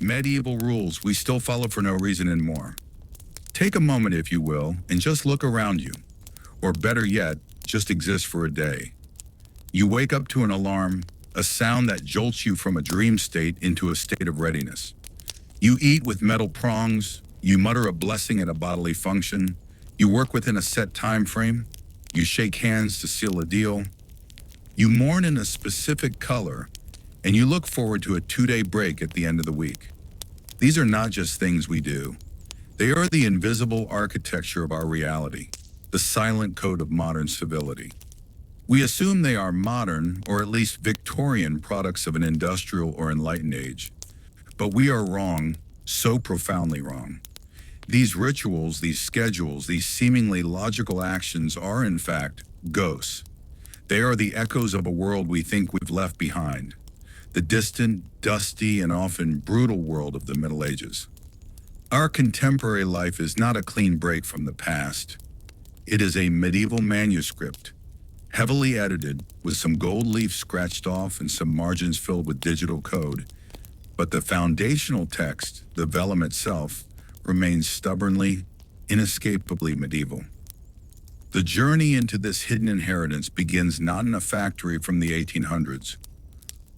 medieval rules we still follow for no reason and more. Take a moment, if you will, and just look around you. Or better yet, just exist for a day. You wake up to an alarm, a sound that jolts you from a dream state into a state of readiness. You eat with metal prongs, you mutter a blessing at a bodily function, you work within a set time frame, you shake hands to seal a deal, you mourn in a specific color, and you look forward to a 2-day break at the end of the week. These are not just things we do. They are the invisible architecture of our reality, the silent code of modern civility. We assume they are modern, or at least Victorian, products of an industrial or enlightened age. But we are wrong, so profoundly wrong. These rituals, these schedules, these seemingly logical actions are, in fact, ghosts. They are the echoes of a world we think we've left behind, the distant, dusty, and often brutal world of the Middle Ages. Our contemporary life is not a clean break from the past. It is a medieval manuscript, heavily edited, with some gold leaf scratched off and some margins filled with digital code. But the foundational text, the vellum itself, remains stubbornly, inescapably medieval. The journey into this hidden inheritance begins not in a factory from the 1800s,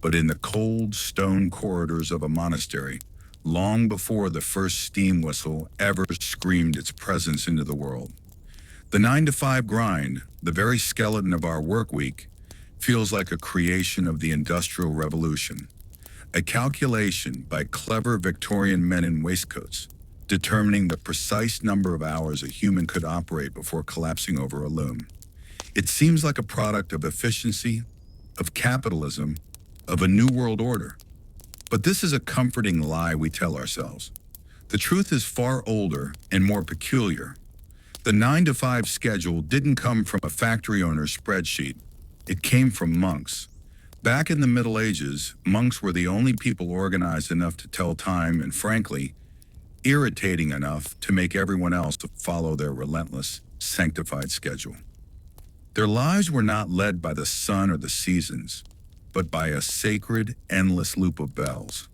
but in the cold stone corridors of a monastery, long before the first steam whistle ever screamed its presence into the world. The 9-to-5 grind, the very skeleton of our work week, feels like a creation of the Industrial Revolution, a calculation by clever Victorian men in waistcoats, determining the precise number of hours a human could operate before collapsing over a loom. It seems like a product of efficiency, of capitalism, of a new world order. But this is a comforting lie we tell ourselves. The truth is far older and more peculiar. The 9-to-5 schedule didn't come from a factory owner's spreadsheet. It came from monks. Back in the Middle Ages, monks were the only people organized enough to tell time and, frankly, irritating enough to make everyone else follow their relentless, sanctified schedule. Their lives were not led by the sun or the seasons, but by a sacred, endless loop of bells.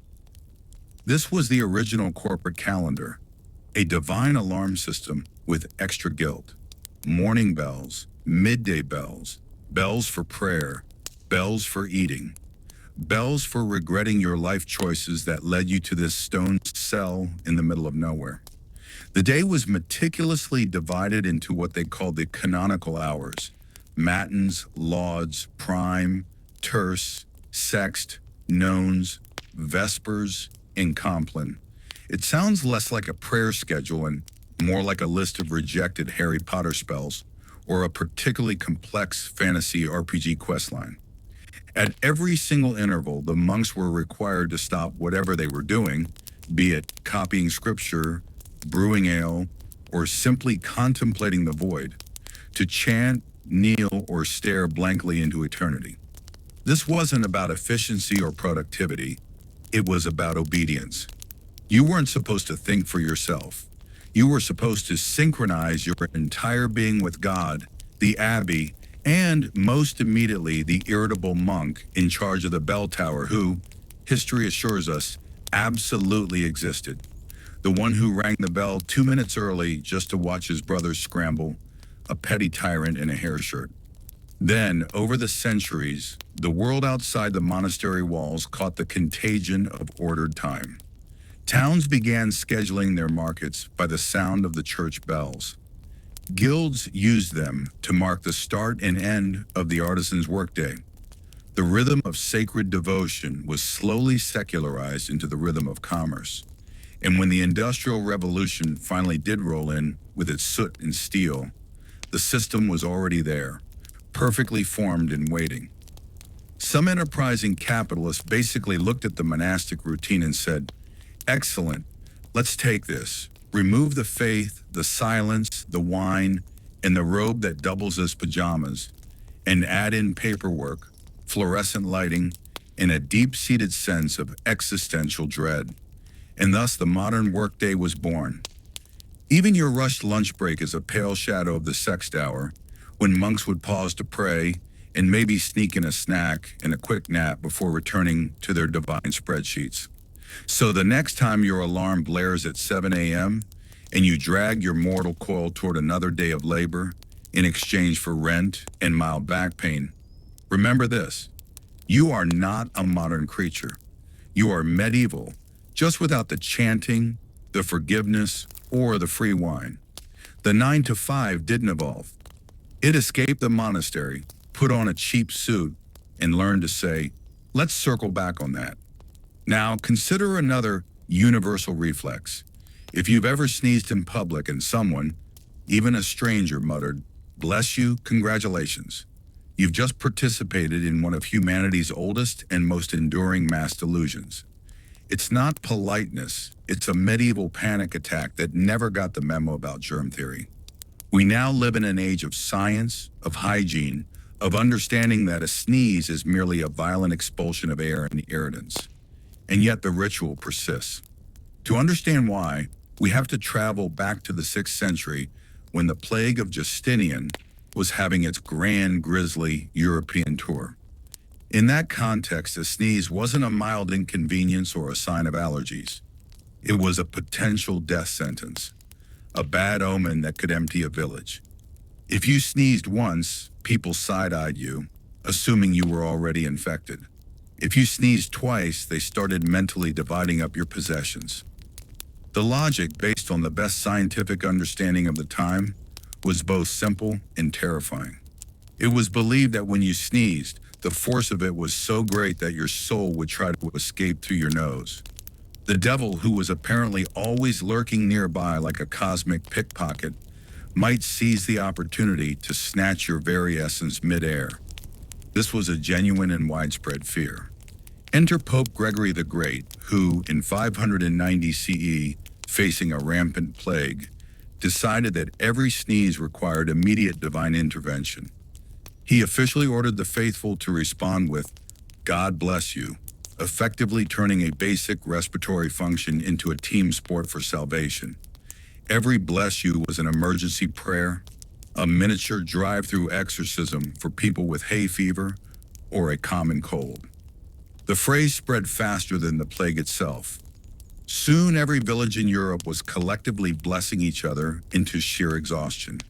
This was the original corporate calendar, a divine alarm system with extra guilt. Morning bells, midday bells, bells for prayer, bells for eating, bells for regretting your life choices that led you to this stone cell in the middle of nowhere. The day was meticulously divided into what they called the canonical hours: matins, lauds, prime, terce, sext, nones, vespers, and compline. It sounds less like a prayer schedule and more like a list of rejected Harry Potter spells or a particularly complex fantasy RPG questline. At every single interval, the monks were required to stop whatever they were doing, be it copying scripture, brewing ale, or simply contemplating the void, to chant, kneel, or stare blankly into eternity. This wasn't about efficiency or productivity. It was about obedience. You weren't supposed to think for yourself. You were supposed to synchronize your entire being with God, the abbey, and most immediately the irritable monk in charge of the bell tower who, history assures us, absolutely existed. The one who rang the bell 2 minutes early just to watch his brothers scramble, a petty tyrant in a hair shirt. Then, over the centuries, the world outside the monastery walls caught the contagion of ordered time. Towns began scheduling their markets by the sound of the church bells. Guilds used them to mark the start and end of the artisan's workday. The rhythm of sacred devotion was slowly secularized into the rhythm of commerce. And when the Industrial Revolution finally did roll in with its soot and steel, the system was already there, perfectly formed and waiting. Some enterprising capitalists basically looked at the monastic routine and said, "Excellent, let's take this. Remove the faith, the silence, the wine, and the robe that doubles as pajamas, and add in paperwork, fluorescent lighting, and a deep-seated sense of existential dread." And thus the modern workday was born. Even your rushed lunch break is a pale shadow of the sext hour, when monks would pause to pray and maybe sneak in a snack and a quick nap before returning to their divine spreadsheets. So the next time your alarm blares at 7 a.m. and you drag your mortal coil toward another day of labor in exchange for rent and mild back pain, remember this: you are not a modern creature. You are medieval, just without the chanting, the forgiveness, or the free wine. The 9 to 5 didn't evolve. It escaped the monastery, put on a cheap suit, and learned to say, let's circle back on that. Now, consider another universal reflex. If you've ever sneezed in public and someone, even a stranger, muttered, "Bless you, congratulations," you've just participated in one of humanity's oldest and most enduring mass delusions. It's not politeness, it's a medieval panic attack that never got the memo about germ theory. We now live in an age of science, of hygiene, of understanding that a sneeze is merely a violent expulsion of air and irritants. And yet the ritual persists. To understand why, we have to travel back to the 6th century when the plague of Justinian was having its grand, grisly European tour. In that context, a sneeze wasn't a mild inconvenience or a sign of allergies. It was a potential death sentence, a bad omen that could empty a village. If you sneezed once, people side-eyed you, assuming you were already infected. If you sneezed twice, they started mentally dividing up your possessions. The logic, based on the best scientific understanding of the time, was both simple and terrifying. It was believed that when you sneezed, the force of it was so great that your soul would try to escape through your nose. The devil, who was apparently always lurking nearby like a cosmic pickpocket, might seize the opportunity to snatch your very essence midair. This was a genuine and widespread fear. Enter Pope Gregory the Great, who, in 590 CE, facing a rampant plague, decided that every sneeze required immediate divine intervention. He officially ordered the faithful to respond with, "God bless you," effectively turning a basic respiratory function into a team sport for salvation. Every bless you was an emergency prayer, a miniature drive-through exorcism for people with hay fever or a common cold. The phrase spread faster than the plague itself. Soon every village in Europe was collectively blessing each other into sheer exhaustion.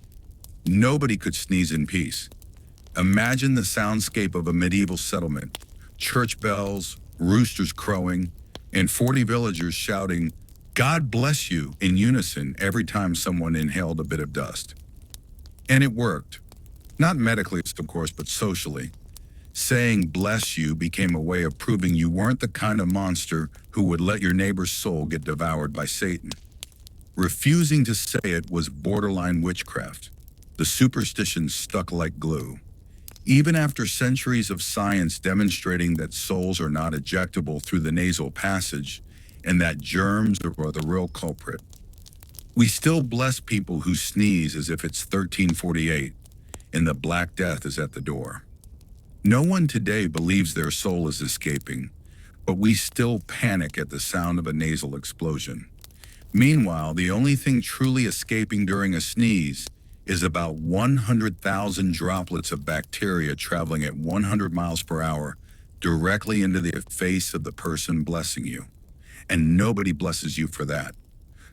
Nobody could sneeze in peace. Imagine the soundscape of a medieval settlement: church bells, roosters crowing, and 40 villagers shouting, "God bless you," in unison every time someone inhaled a bit of dust. And it worked. Not medically, of course, but socially. Saying "bless you" became a way of proving you weren't the kind of monster who would let your neighbor's soul get devoured by Satan. Refusing to say it was borderline witchcraft. The superstitions stuck like glue. Even after centuries of science demonstrating that souls are not ejectable through the nasal passage and that germs are the real culprit, we still bless people who sneeze as if it's 1348 and the Black Death is at the door. No one today believes their soul is escaping, but we still panic at the sound of a nasal explosion. Meanwhile, the only thing truly escaping during a sneeze is about 100,000 droplets of bacteria traveling at 100 miles per hour directly into the face of the person blessing you. And nobody blesses you for that.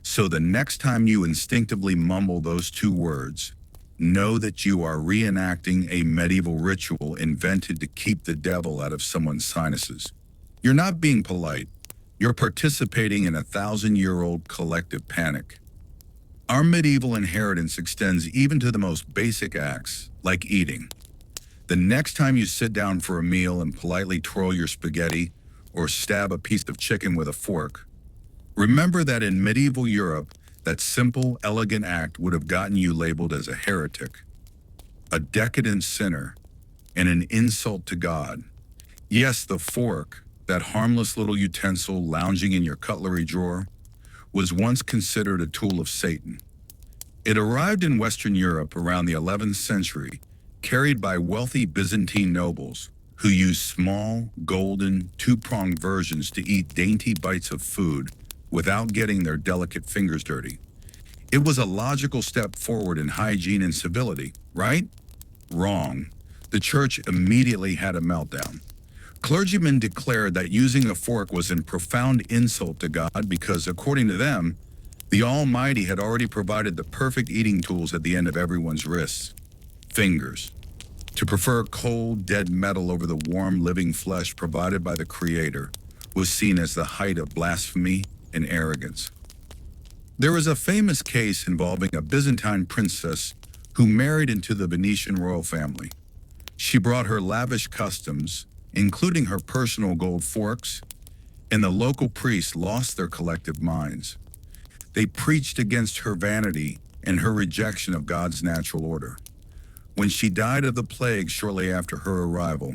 So the next time you instinctively mumble those two words, know that you are reenacting a medieval ritual invented to keep the devil out of someone's sinuses. You're not being polite. You're participating in a 1,000-year-old collective panic. Our medieval inheritance extends even to the most basic acts, like eating. The next time you sit down for a meal and politely twirl your spaghetti or stab a piece of chicken with a fork, remember that in medieval Europe, that simple, elegant act would have gotten you labeled as a heretic, a decadent sinner, and an insult to God. Yes, the fork, that harmless little utensil lounging in your cutlery drawer, was once considered a tool of Satan. It arrived in Western Europe around the 11th century, carried by wealthy Byzantine nobles who used small, golden, two-pronged versions to eat dainty bites of food without getting their delicate fingers dirty. It was a logical step forward in hygiene and civility, right? Wrong. The church immediately had a meltdown. Clergymen declared that using a fork was in profound insult to God because, according to them, the Almighty had already provided the perfect eating tools at the end of everyone's wrists, fingers. To prefer cold, dead metal over the warm, living flesh provided by the Creator was seen as the height of blasphemy and arrogance. There is a famous case involving a Byzantine princess who married into the Venetian royal family. She brought her lavish customs, including her personal gold forks, and the local priests lost their collective minds. They preached against her vanity and her rejection of God's natural order. When she died of the plague shortly after her arrival,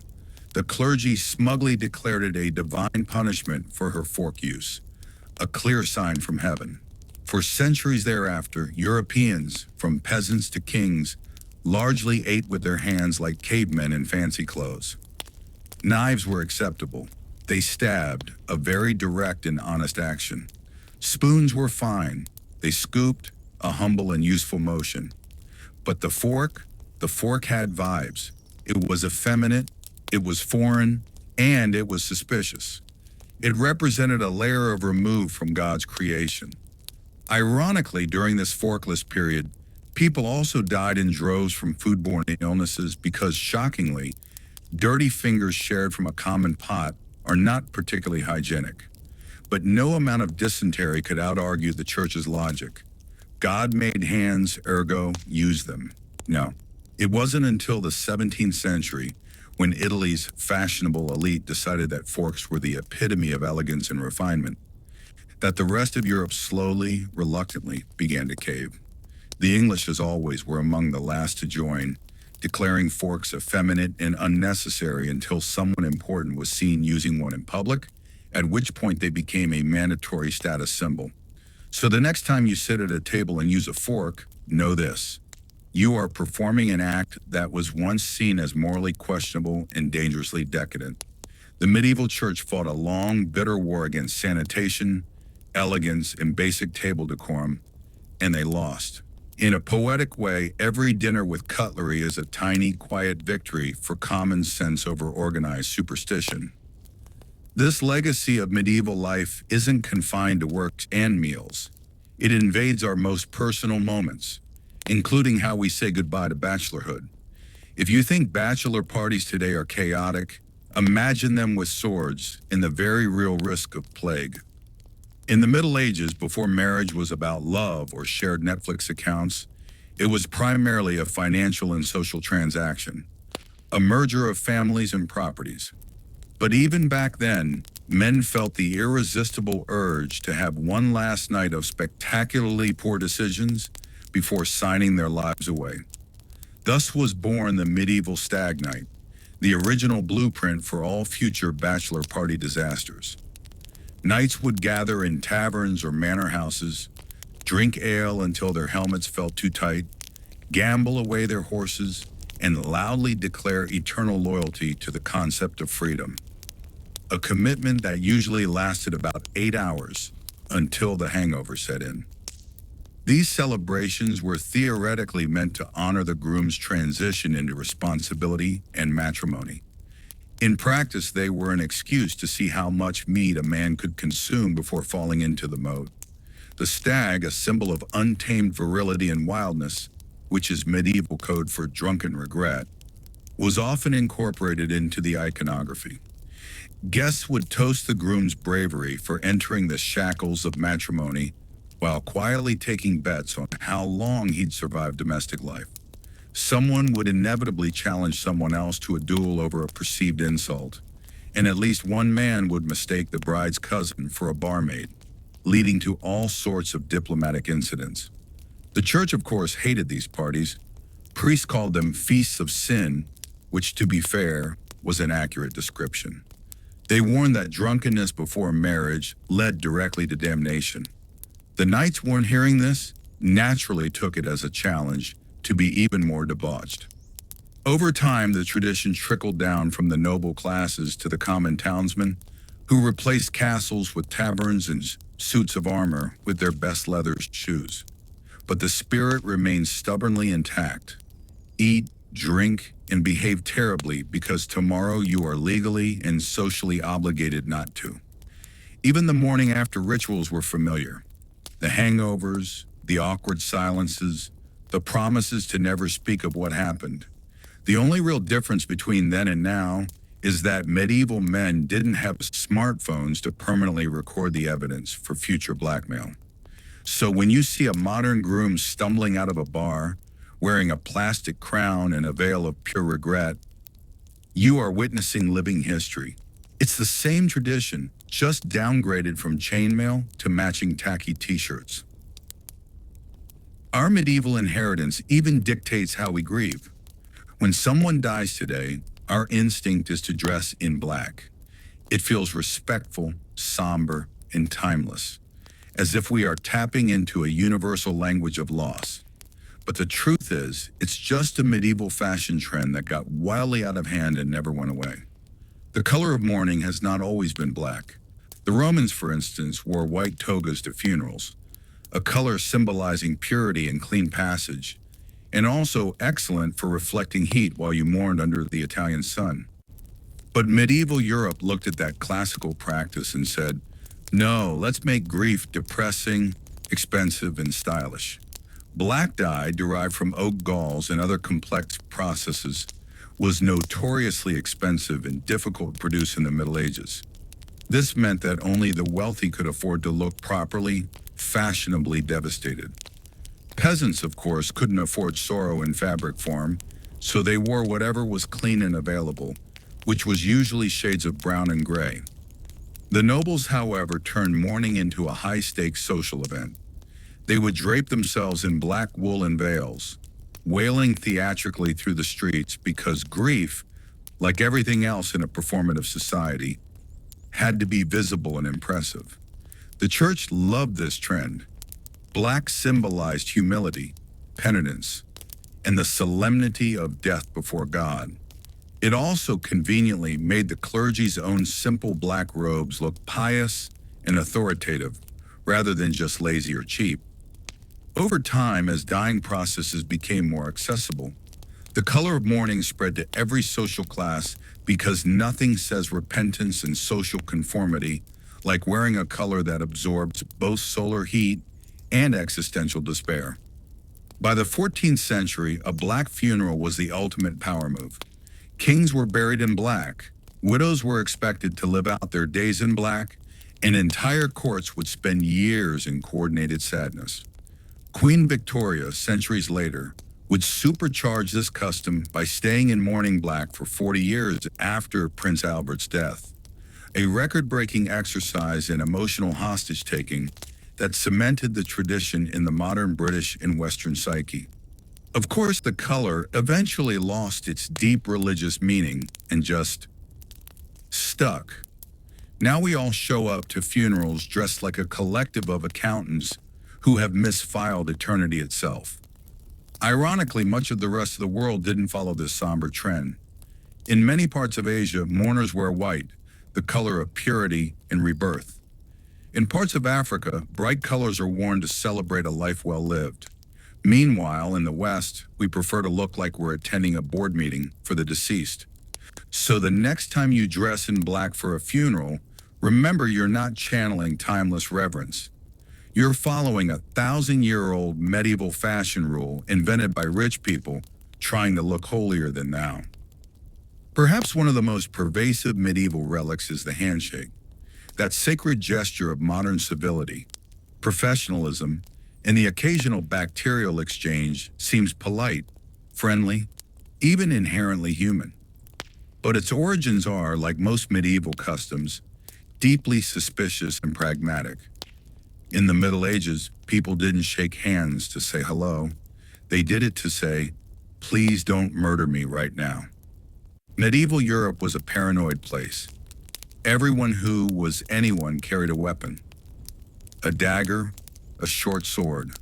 the clergy smugly declared it a divine punishment for her fork use, a clear sign from heaven. For centuries thereafter, Europeans, from peasants to kings, largely ate with their hands like cavemen in fancy clothes. Knives were acceptable. They stabbed, a very direct and honest action. Spoons were fine. They scooped, a humble and useful motion. But the fork had vibes. It was effeminate, it was foreign, and it was suspicious. It represented a layer of remove from God's creation. Ironically, during this forkless period, people also died in droves from foodborne illnesses because, shockingly, dirty fingers shared from a common pot are not particularly hygienic. But no amount of dysentery could out-argue the church's logic. God made hands, ergo, use them. No, it wasn't until the 17th century, when Italy's fashionable elite decided that forks were the epitome of elegance and refinement, that the rest of Europe slowly, reluctantly began to cave. The English, as always, were among the last to join, declaring forks effeminate and unnecessary until someone important was seen using one in public, at which point they became a mandatory status symbol. So the next time you sit at a table and use a fork, know this: you are performing an act that was once seen as morally questionable and dangerously decadent. The medieval church fought a long, bitter war against sanitation, elegance, and basic table decorum, and they lost. In a poetic way, every dinner with cutlery is a tiny, quiet victory for common sense over organized superstition. This legacy of medieval life isn't confined to works and meals. It invades our most personal moments, including how we say goodbye to bachelorhood. If you think bachelor parties today are chaotic, imagine them with swords and the very real risk of plague. In the Middle Ages, before marriage was about love or shared Netflix accounts, it was primarily a financial and social transaction, a merger of families and properties. But even back then, men felt the irresistible urge to have one last night of spectacularly poor decisions before signing their lives away. Thus was born the medieval stag night, the original blueprint for all future bachelor party disasters. Knights would gather in taverns or manor houses, drink ale until their helmets felt too tight, gamble away their horses, and loudly declare eternal loyalty to the concept of freedom. A commitment that usually lasted about 8 hours until the hangover set in. These celebrations were theoretically meant to honor the groom's transition into responsibility and matrimony. In practice, they were an excuse to see how much meat a man could consume before falling into the moat. The stag, a symbol of untamed virility and wildness, which is medieval code for drunken regret, was often incorporated into the iconography. Guests would toast the groom's bravery for entering the shackles of matrimony while quietly taking bets on how long he'd survive domestic life. Someone would inevitably challenge someone else to a duel over a perceived insult, and at least one man would mistake the bride's cousin for a barmaid, leading to all sorts of diplomatic incidents. The church, of course, hated these parties. Priests called them feasts of sin, which, to be fair, was an accurate description. They warned that drunkenness before marriage led directly to damnation. The knights weren't hearing this, naturally took it as a challenge to be even more debauched. Over time, the tradition trickled down from the noble classes to the common townsmen, who replaced castles with taverns and suits of armor with their best leather shoes. But the spirit remained stubbornly intact. Eat, drink, and behave terribly because tomorrow you are legally and socially obligated not to. Even the morning after rituals were familiar. The hangovers, the awkward silences, the promises to never speak of what happened. The only real difference between then and now is that medieval men didn't have smartphones to permanently record the evidence for future blackmail. So when you see a modern groom stumbling out of a bar, wearing a plastic crown and a veil of pure regret, you are witnessing living history. It's the same tradition, just downgraded from chainmail to matching tacky t-shirts. Our medieval inheritance even dictates how we grieve. When someone dies today, our instinct is to dress in black. It feels respectful, somber, and timeless, as if we are tapping into a universal language of loss. But the truth is, it's just a medieval fashion trend that got wildly out of hand and never went away. The color of mourning has not always been black. The Romans, for instance, wore white togas to funerals, a color symbolizing purity and clean passage, and also excellent for reflecting heat while you mourned under the Italian sun. But medieval Europe looked at that classical practice and said, no, let's make grief depressing, expensive, and stylish. Black dye, derived from oak galls and other complex processes, was notoriously expensive and difficult to produce in the Middle Ages. This meant that only the wealthy could afford to look properly, fashionably devastated. Peasants, of course, couldn't afford sorrow in fabric form, so they wore whatever was clean and available, which was usually shades of brown and gray. The nobles, however, turned mourning into a high-stakes social event. They would drape themselves in black woolen veils, wailing theatrically through the streets because grief, like everything else in a performative society, had to be visible and impressive. The church loved this trend. Black symbolized humility, penitence, and the solemnity of death before God. It also conveniently made the clergy's own simple black robes look pious and authoritative, rather than just lazy or cheap. Over time, as dyeing processes became more accessible, the color of mourning spread to every social class because nothing says repentance and social conformity like wearing a color that absorbs both solar heat and existential despair. By the 14th century, a black funeral was the ultimate power move. Kings were buried in black, widows were expected to live out their days in black, and entire courts would spend years in coordinated sadness. Queen Victoria, centuries later, would supercharge this custom by staying in mourning black for 40 years after Prince Albert's death, a record-breaking exercise in emotional hostage-taking that cemented the tradition in the modern British and Western psyche. Of course, the color eventually lost its deep religious meaning and just stuck. Now we all show up to funerals dressed like a collective of accountants who have misfiled eternity itself. Ironically, much of the rest of the world didn't follow this somber trend. In many parts of Asia, mourners wear white, the color of purity and rebirth. In parts of Africa, bright colors are worn to celebrate a life well lived. Meanwhile, in the West, we prefer to look like we're attending a board meeting for the deceased. So the next time you dress in black for a funeral, remember you're not channeling timeless reverence. You're following a 1,000-year-old medieval fashion rule invented by rich people trying to look holier than thou. Perhaps one of the most pervasive medieval relics is the handshake, that sacred gesture of modern civility, professionalism, and the occasional bacterial exchange seems polite, friendly, even inherently human. But its origins are, like most medieval customs, deeply suspicious and pragmatic. In the Middle Ages, people didn't shake hands to say hello. They did it to say, please don't murder me right now. Medieval Europe was a paranoid place. Everyone who was anyone carried a weapon. A dagger, a short sword.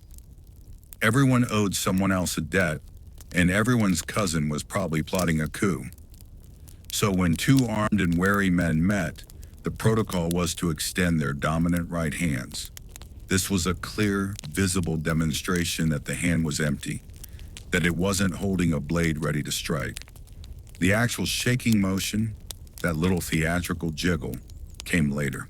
Everyone owed someone else a debt, and everyone's cousin was probably plotting a coup. So when two armed and wary men met, the protocol was to extend their dominant right hands. This was a clear, visible demonstration that the hand was empty. that it wasn't holding a blade ready to strike. The actual shaking motion, that little theatrical jiggle, came later.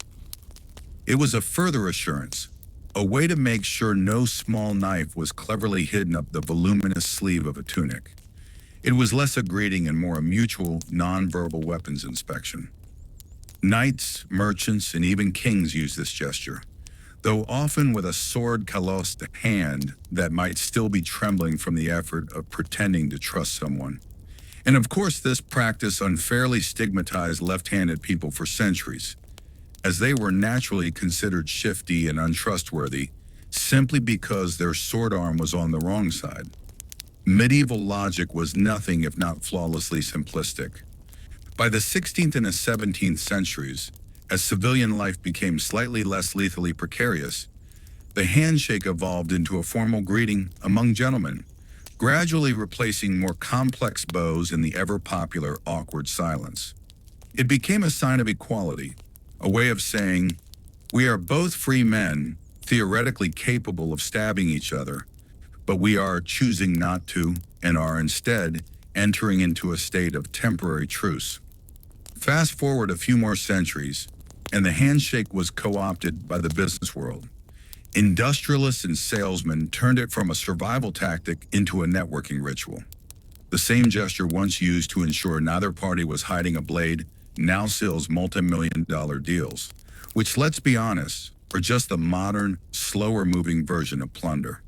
It was a further assurance, a way to make sure no small knife was cleverly hidden up the voluminous sleeve of a tunic. It was less a greeting and more a mutual, non-verbal weapons inspection. Knights, merchants, and even kings use this gesture, though often with a sword calloused hand that might still be trembling from the effort of pretending to trust someone. And of course, this practice unfairly stigmatized left-handed people for centuries, as they were naturally considered shifty and untrustworthy simply because their sword arm was on the wrong side. Medieval logic was nothing if not flawlessly simplistic. By the 16th and the 17th centuries, as civilian life became slightly less lethally precarious, the handshake evolved into a formal greeting among gentlemen, gradually replacing more complex bows in the ever-popular awkward silence. It became a sign of equality, a way of saying, we are both free men, theoretically capable of stabbing each other, but we are choosing not to and are instead entering into a state of temporary truce. Fast forward a few more centuries, and the handshake was co-opted by the business world. Industrialists and salesmen turned it from a survival tactic into a networking ritual. The same gesture once used to ensure neither party was hiding a blade now seals multi-million-dollar deals, which, let's be honest, are just the modern, slower-moving version of plunder,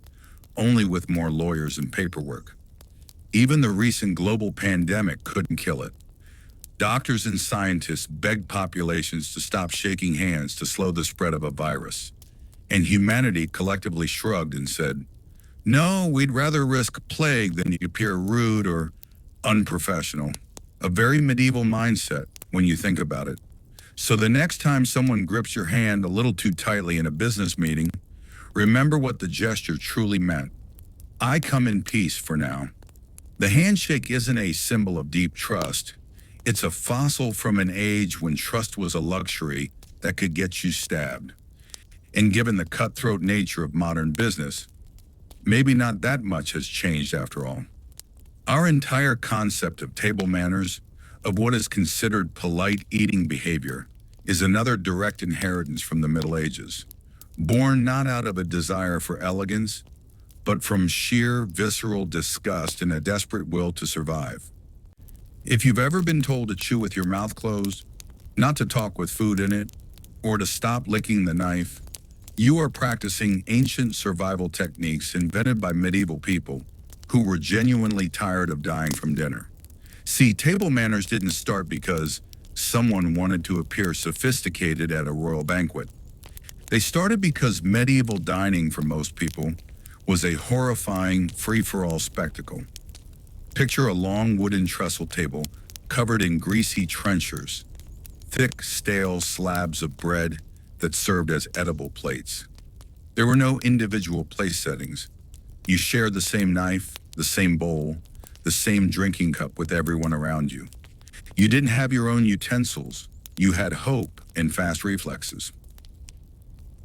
only with more lawyers and paperwork. Even the recent global pandemic couldn't kill it. Doctors and scientists begged populations to stop shaking hands to slow the spread of a virus. And humanity collectively shrugged and said, no, we'd rather risk plague than appear rude or unprofessional. A very medieval mindset when you think about it. So the next time someone grips your hand a little too tightly in a business meeting, remember what the gesture truly meant. I come in peace for now. The handshake isn't a symbol of deep trust. It's a fossil from an age when trust was a luxury that could get you stabbed. And given the cutthroat nature of modern business, maybe not that much has changed after all. Our entire concept of table manners, of what is considered polite eating behavior, is another direct inheritance from the Middle Ages, born not out of a desire for elegance, but from sheer visceral disgust and a desperate will to survive. If you've ever been told to chew with your mouth closed, not to talk with food in it, or to stop licking the knife, you are practicing ancient survival techniques invented by medieval people who were genuinely tired of dying from dinner. See, table manners didn't start because someone wanted to appear sophisticated at a royal banquet. They started because medieval dining for most people was a horrifying free-for-all spectacle. Picture a long wooden trestle table covered in greasy trenchers, thick, stale slabs of bread that served as edible plates. There were no individual place settings. You shared the same knife, the same bowl, the same drinking cup with everyone around you. You didn't have your own utensils. You had hope and fast reflexes.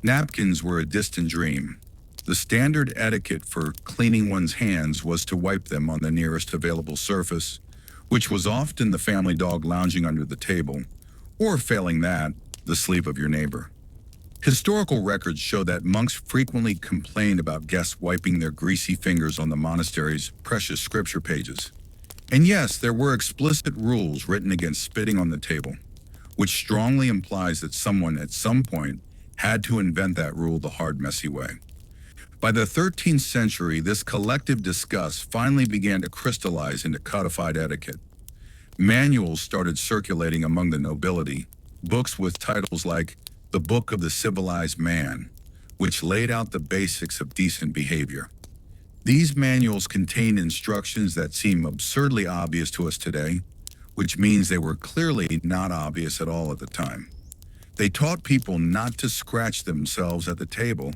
Napkins were a distant dream. The standard etiquette for cleaning one's hands was to wipe them on the nearest available surface, which was often the family dog lounging under the table, or failing that, the sleep of your neighbor. Historical records show that monks frequently complained about guests wiping their greasy fingers on the monastery's precious scripture pages. And yes, there were explicit rules written against spitting on the table, which strongly implies that someone at some point had to invent that rule the hard, messy way. By the 13th century, this collective disgust finally began to crystallize into codified etiquette. Manuals started circulating among the nobility, books with titles like The Book of the Civilized Man, which laid out the basics of decent behavior. These manuals contained instructions that seem absurdly obvious to us today, which means they were clearly not obvious at all at the time. They taught people not to scratch themselves at the table,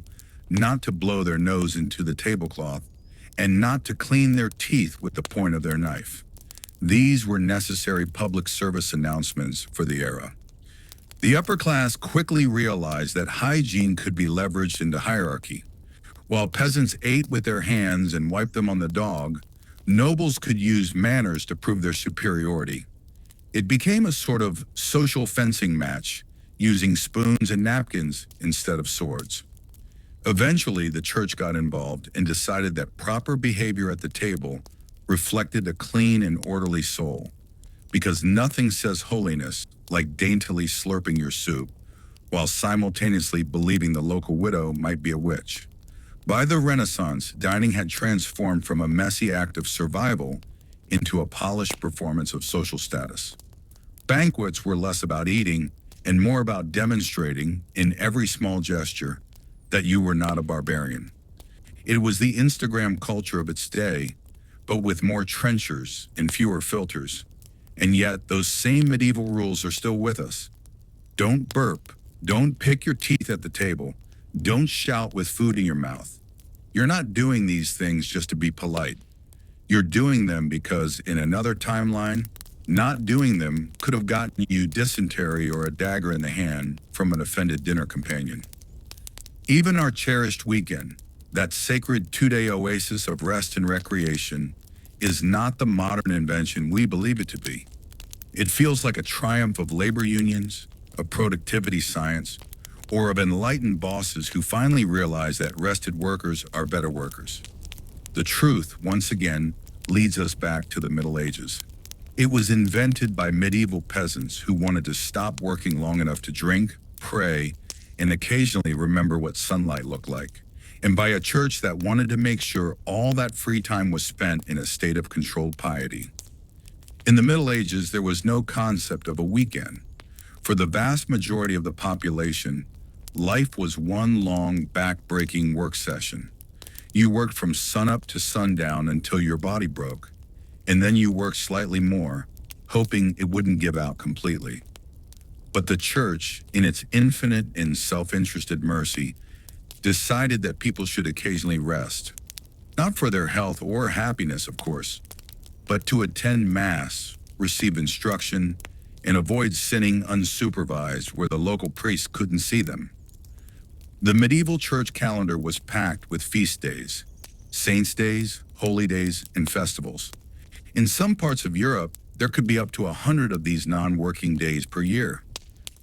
not to blow their nose into the tablecloth, and not to clean their teeth with the point of their knife. These were necessary public service announcements for the era. The upper class quickly realized that hygiene could be leveraged into hierarchy. While peasants ate with their hands and wiped them on the dog, Nobles could use manners to prove their superiority. It became a sort of social fencing match, using spoons and napkins instead of swords. Eventually, the church got involved and decided that proper behavior at the table reflected a clean and orderly soul, because nothing says holiness like daintily slurping your soup, while simultaneously believing the local widow might be a witch. By the Renaissance, dining had transformed from a messy act of survival into a polished performance of social status. Banquets were less about eating and more about demonstrating, in every small gesture, that you were not a barbarian. It was the Instagram culture of its day, but with more trenchers and fewer filters. And yet, those same medieval rules are still with us. Don't burp. Don't pick your teeth at the table. Don't shout with food in your mouth. You're not doing these things just to be polite. You're doing them because, in another timeline, not doing them could have gotten you dysentery or a dagger in the hand from an offended dinner companion. Even our cherished weekend, that sacred two-day oasis of rest and recreation, is not the modern invention we believe it to be. It feels like a triumph of labor unions, of productivity science, or of enlightened bosses who finally realize that rested workers are better workers. The truth, once again, leads us back to the Middle Ages. It was invented by medieval peasants who wanted to stop working long enough to drink, pray, and occasionally remember what sunlight looked like, and by a church that wanted to make sure all that free time was spent in a state of controlled piety. In the Middle Ages, there was no concept of a weekend. For the vast majority of the population, life was one long, back-breaking work session. You worked from sunup to sundown until your body broke, and then you worked slightly more, hoping it wouldn't give out completely. But the church, in its infinite and self-interested mercy, decided that people should occasionally rest. Not for their health or happiness, of course, but to attend Mass, receive instruction, and avoid sinning unsupervised where the local priest couldn't see them. The medieval church calendar was packed with feast days, saints' days, holy days, and festivals. In some parts of Europe, there could be up to 100 of these non-working days per year.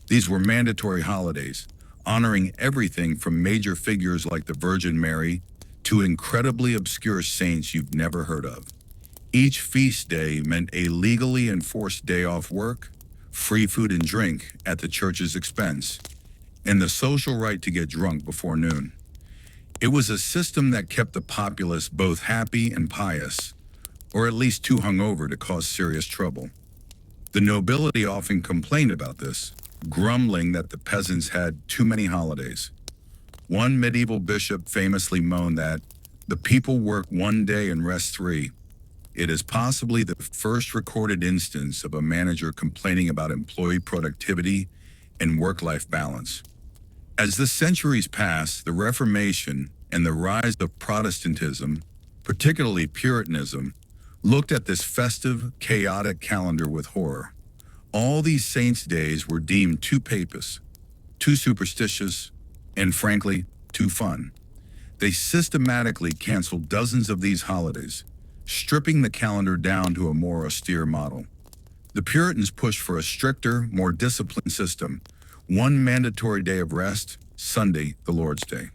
These were mandatory holidays, honoring everything from major figures like the Virgin Mary to incredibly obscure saints you've never heard of. Each feast day meant a legally enforced day off work, free food and drink at the church's expense, and the social right to get drunk before noon. It was a system that kept the populace both happy and pious, or at least too hungover to cause serious trouble. The nobility often complained about this, grumbling that the peasants had too many holidays. One medieval bishop famously moaned that the people work one day and rest three. It is possibly the first recorded instance of a manager complaining about employee productivity and work-life balance. As the centuries passed, the Reformation and the rise of Protestantism, particularly Puritanism, looked at this festive, chaotic calendar with horror. All these saints' days were deemed too papist, too superstitious, and frankly, too fun. They systematically canceled dozens of these holidays, stripping the calendar down to a more austere model. The Puritans pushed for a stricter, more disciplined system, one mandatory day of rest, Sunday, the Lord's Day.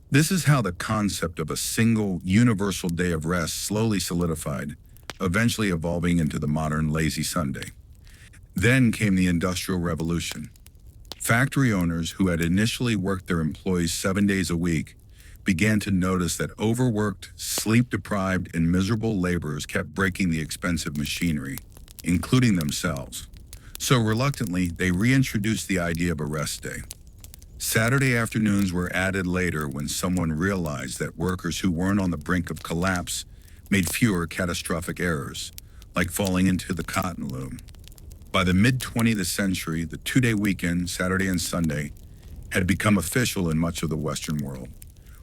This is how the concept of a single, universal day of rest slowly solidified, eventually evolving into the modern lazy Sunday. Then came the Industrial Revolution. Factory owners who had initially worked their employees 7 days a week began to notice that overworked, sleep-deprived, and miserable laborers kept breaking the expensive machinery, including themselves. So reluctantly, they reintroduced the idea of a rest day. Saturday afternoons were added later when someone realized that workers who weren't on the brink of collapse made fewer catastrophic errors, like falling into the cotton loom. By the mid-20th century, the two-day weekend, Saturday and Sunday, had become official in much of the Western world.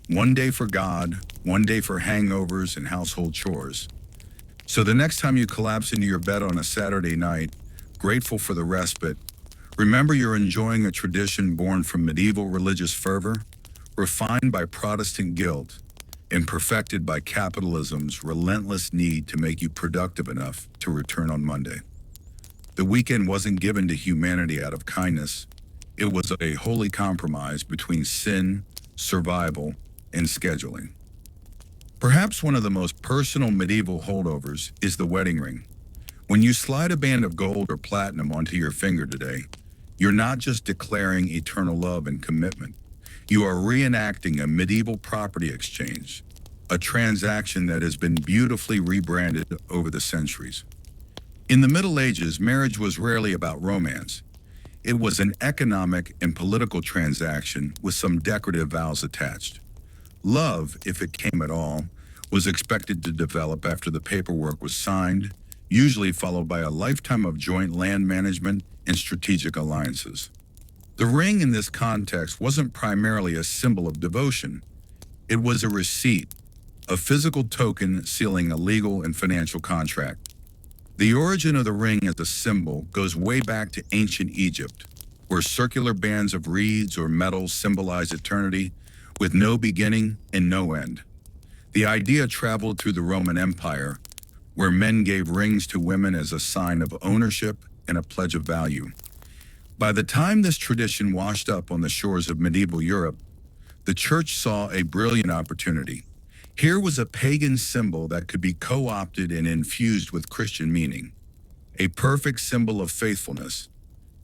One day for God, one day for hangovers and household chores. So the next time you collapse into your bed on a Saturday night, grateful for the respite, remember you're enjoying a tradition born from medieval religious fervor, refined by Protestant guilt, and perfected by capitalism's relentless need to make you productive enough to return on Monday. The weekend wasn't given to humanity out of kindness. It was a holy compromise between sin, survival, and scheduling. Perhaps one of the most personal medieval holdovers is the wedding ring. When you slide a band of gold or platinum onto your finger today, you're not just declaring eternal love and commitment. You are reenacting a medieval property exchange, a transaction that has been beautifully rebranded over the centuries. In the Middle Ages, marriage was rarely about romance. It was an economic and political transaction with some decorative vows attached. Love, if it came at all, was expected to develop after the paperwork was signed, usually followed by a lifetime of joint land management and strategic alliances. The ring in this context wasn't primarily a symbol of devotion. It was a receipt, a physical token sealing a legal and financial contract. The origin of the ring as a symbol goes way back to ancient Egypt, where circular bands of reeds or metals symbolize eternity with no beginning and no end. The idea traveled through the Roman Empire, where men gave rings to women as a sign of ownership and a pledge of value. By the time this tradition washed up on the shores of medieval Europe, the church saw a brilliant opportunity. Here was a pagan symbol that could be co-opted and infused with Christian meaning, a perfect symbol of faithfulness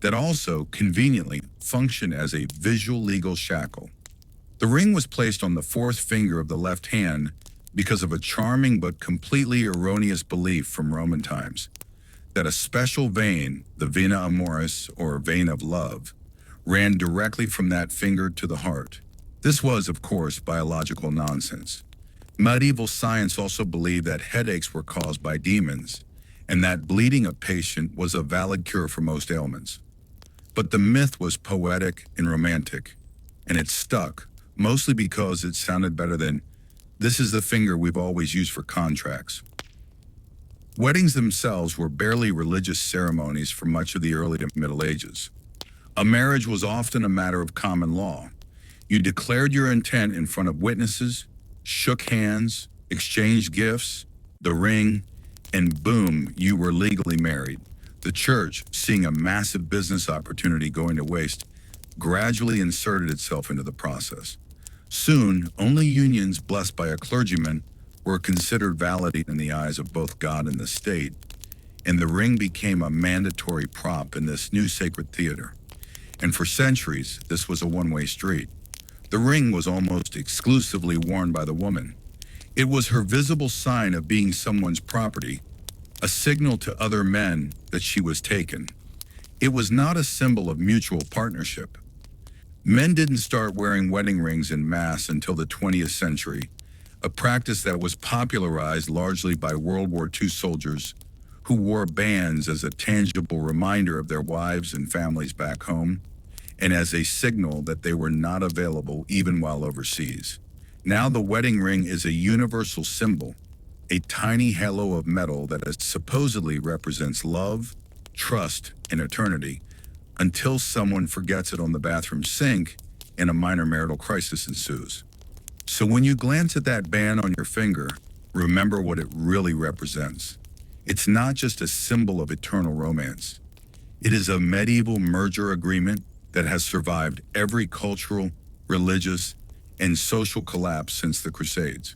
that also conveniently functioned as a visual legal shackle. The ring was placed on the fourth finger of the left hand because of a charming but completely erroneous belief from Roman times that a special vein, the vena amoris or vein of love, ran directly from that finger to the heart. This was, of course, biological nonsense. Medieval science also believed that headaches were caused by demons and that bleeding a patient was a valid cure for most ailments. But the myth was poetic and romantic, and it stuck, mostly because it sounded better than, "This is the finger we've always used for contracts." Weddings themselves were barely religious ceremonies for much of the early to Middle Ages. A marriage was often a matter of common law. You declared your intent in front of witnesses, shook hands, exchanged gifts, the ring, and boom, you were legally married. The church, seeing a massive business opportunity going to waste, gradually inserted itself into the process. Soon, only unions blessed by a clergyman were considered valid in the eyes of both God and the state, and the ring became a mandatory prop in this new sacred theater. And for centuries, this was a one-way street. The ring was almost exclusively worn by the woman. It was her visible sign of being someone's property, a signal to other men that she was taken. It was not a symbol of mutual partnership. Men didn't start wearing wedding rings en masse until the 20th century, a practice that was popularized largely by World War II soldiers who wore bands as a tangible reminder of their wives and families back home, and as a signal that they were not available even while overseas. Now the wedding ring is a universal symbol, a tiny halo of metal that supposedly represents love, trust, and eternity, until someone forgets it on the bathroom sink and a minor marital crisis ensues. So when you glance at that band on your finger, remember what it really represents. It's not just a symbol of eternal romance. It is a medieval merger agreement that has survived every cultural, religious, and social collapse since the Crusades.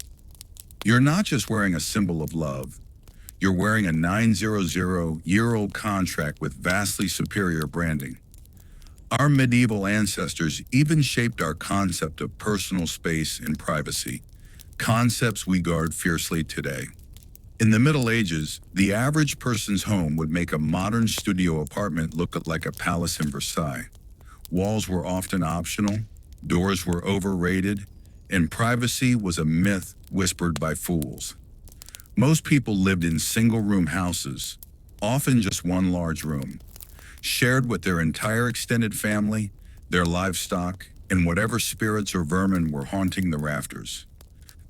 You're not just wearing a symbol of love. You're wearing a 900-year-old contract with vastly superior branding. Our medieval ancestors even shaped our concept of personal space and privacy, concepts we guard fiercely today. In the Middle Ages, the average person's home would make a modern studio apartment look like a palace in Versailles. Walls were often optional, doors were overrated, and privacy was a myth whispered by fools. Most people lived in single-room houses, often just one large room, shared with their entire extended family, their livestock, and whatever spirits or vermin were haunting the rafters.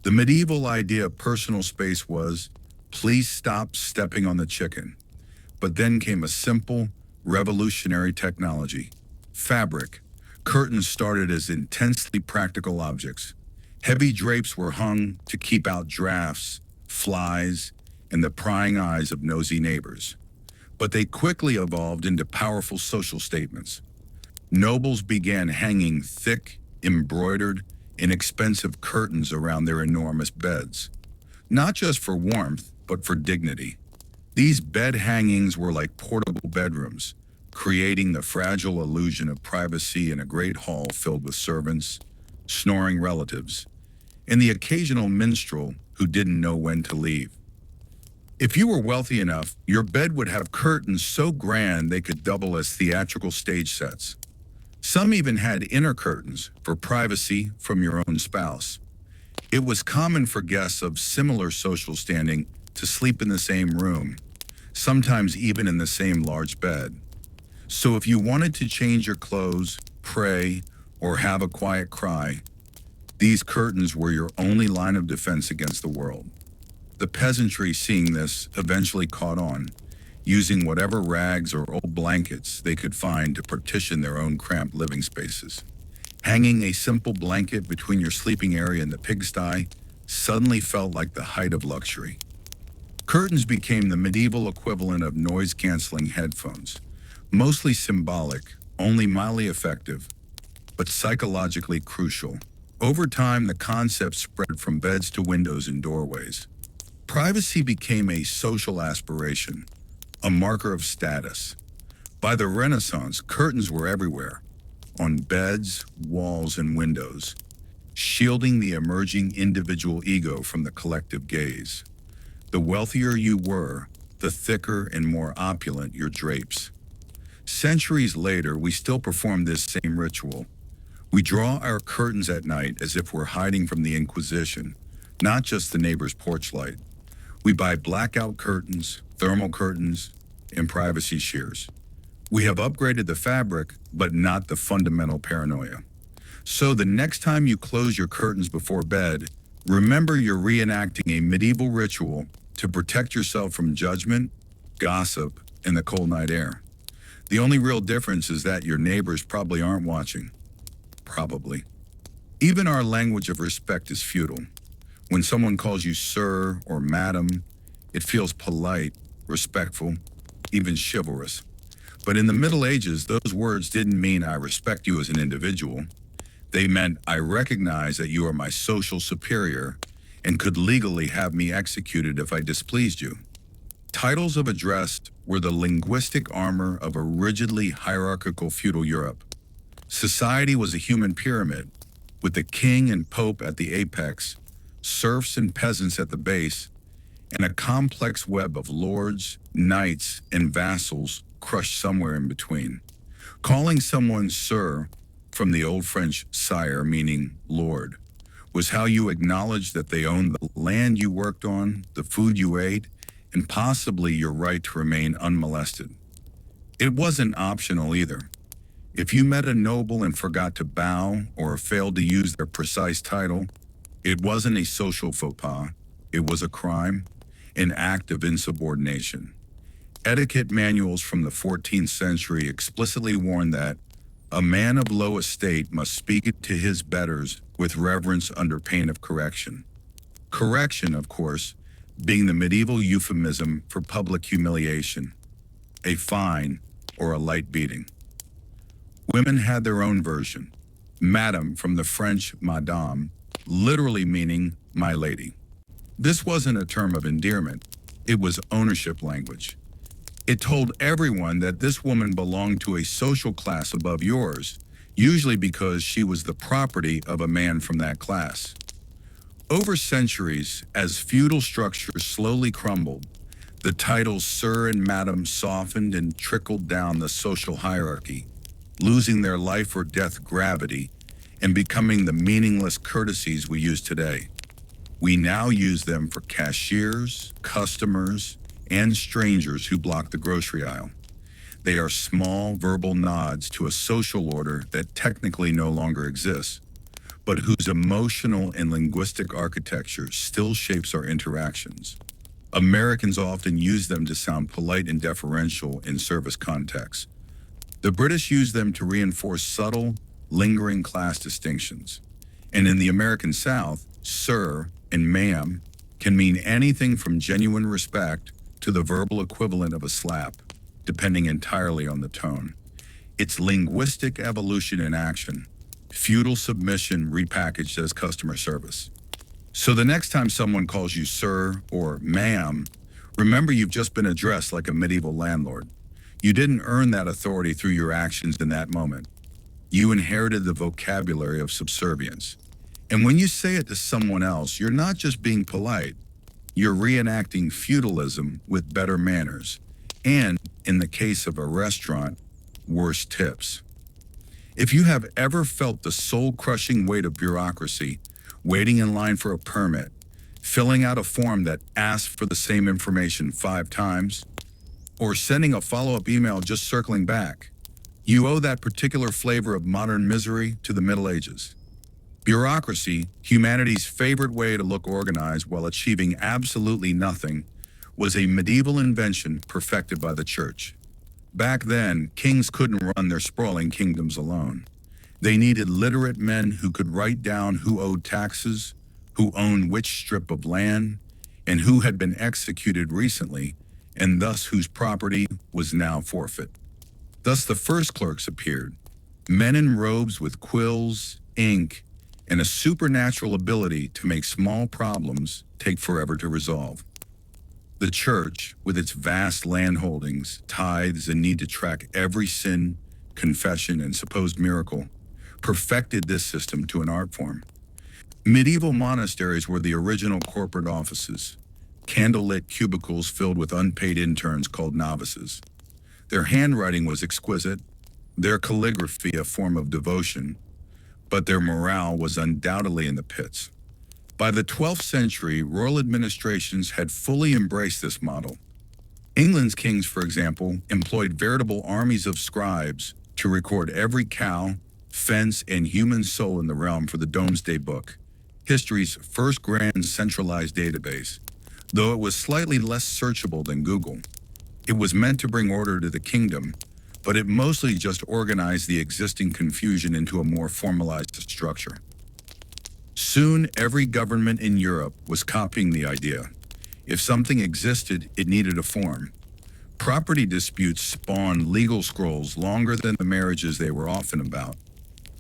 The medieval idea of personal space was, please stop stepping on the chicken. But then came a simple, revolutionary technology: fabric. Curtains started as intensely practical objects. Heavy drapes were hung to keep out drafts, flies, and the prying eyes of nosy neighbors. But they quickly evolved into powerful social statements. Nobles began hanging thick, embroidered, inexpensive curtains around their enormous beds, not just for warmth, but for dignity. These bed hangings were like portable bedrooms, creating the fragile illusion of privacy in a great hall filled with servants, snoring relatives, and the occasional minstrel who didn't know when to leave. If you were wealthy enough, your bed would have curtains so grand they could double as theatrical stage sets. Some even had inner curtains for privacy from your own spouse. It was common for guests of similar social standing to sleep in the same room, sometimes even in the same large bed. So if you wanted to change your clothes, pray, or have a quiet cry, these curtains were your only line of defense against the world. The peasantry, seeing this, eventually caught on, using whatever rags or old blankets they could find to partition their own cramped living spaces. Hanging a simple blanket between your sleeping area and the pigsty suddenly felt like the height of luxury. Curtains became the medieval equivalent of noise-canceling headphones, mostly symbolic, only mildly effective, but psychologically crucial. Over time, the concept spread from beds to windows and doorways. Privacy became a social aspiration, a marker of status. By the Renaissance, curtains were everywhere, on beds, walls, and windows, shielding the emerging individual ego from the collective gaze. The wealthier you were, the thicker and more opulent your drapes. Centuries later, we still perform this same ritual. We draw our curtains at night as if we're hiding from the Inquisition, not just the neighbor's porch light. We buy blackout curtains, thermal curtains, and privacy shears. We have upgraded the fabric, but not the fundamental paranoia. So the next time you close your curtains before bed, remember you're reenacting a medieval ritual to protect yourself from judgment, gossip, and the cold night air. The only real difference is that your neighbors probably aren't watching. Probably. Even our language of respect is futile. When someone calls you sir or madam, it feels polite, respectful, even chivalrous. But in the Middle Ages, those words didn't mean I respect you as an individual. They meant I recognize that you are my social superior and could legally have me executed if I displeased you. Titles of address were the linguistic armor of a rigidly hierarchical feudal Europe. Society was a human pyramid, with the king and pope at the apex, serfs and peasants at the base, and a complex web of lords, knights, and vassals crushed somewhere in between. Calling someone sir, from the Old French sire meaning lord, was how you acknowledged that they owned the land you worked on, the food you ate, and possibly your right to remain unmolested. It wasn't optional either. If you met a noble and forgot to bow or failed to use their precise title, it wasn't a social faux pas, it was a crime, an act of insubordination. Etiquette manuals from the 14th century explicitly warned that a man of low estate must speak to his betters with reverence under pain of correction. Correction, of course, being the medieval euphemism for public humiliation, a fine or a light beating. Women had their own version, madame from the French madame, literally meaning my lady. This wasn't a term of endearment, it was ownership language. It told everyone that this woman belonged to a social class above yours, usually because she was the property of a man from that class. Over centuries, as feudal structures slowly crumbled, the titles sir and madam softened and trickled down the social hierarchy, losing their life or death gravity and becoming the meaningless courtesies we use today. We now use them for cashiers, customers, and strangers who block the grocery aisle. They are small verbal nods to a social order that technically no longer exists, but whose emotional and linguistic architecture still shapes our interactions. Americans often use them to sound polite and deferential in service contexts. The British use them to reinforce subtle, lingering class distinctions. And in the American South, sir and ma'am can mean anything from genuine respect to the verbal equivalent of a slap, depending entirely on the tone. It's linguistic evolution in action, feudal submission repackaged as customer service. So the next time someone calls you sir or ma'am, remember you've just been addressed like a medieval landlord. You didn't earn that authority through your actions in that moment. You inherited the vocabulary of subservience. And when you say it to someone else, you're not just being polite, you're reenacting feudalism with better manners. And, in the case of a restaurant, worse tips. If you have ever felt the soul-crushing weight of bureaucracy, waiting in line for a permit, filling out a form that asks for the same information 5 times, or sending a follow-up email just circling back, you owe that particular flavor of modern misery to the Middle Ages. Bureaucracy, humanity's favorite way to look organized while achieving absolutely nothing, was a medieval invention perfected by the church. Back then, kings couldn't run their sprawling kingdoms alone. They needed literate men who could write down who owed taxes, who owned which strip of land, and who had been executed recently, and thus whose property was now forfeit. Thus the first clerks appeared, men in robes with quills, ink, and a supernatural ability to make small problems take forever to resolve. The church, with its vast land holdings, tithes, and need to track every sin, confession, and supposed miracle, perfected this system to an art form. Medieval monasteries were the original corporate offices, candlelit cubicles filled with unpaid interns called novices. Their handwriting was exquisite, their calligraphy a form of devotion, but their morale was undoubtedly in the pits. By the 12th century, royal administrations had fully embraced this model. England's kings, for example, employed veritable armies of scribes to record every cow, fence, and human soul in the realm for the Domesday Book, history's first grand centralized database. Though it was slightly less searchable than Google, it was meant to bring order to the kingdom, but it mostly just organized the existing confusion into a more formalized structure. Soon, every government in Europe was copying the idea. If something existed, it needed a form. Property disputes spawned legal scrolls longer than the marriages they were often about.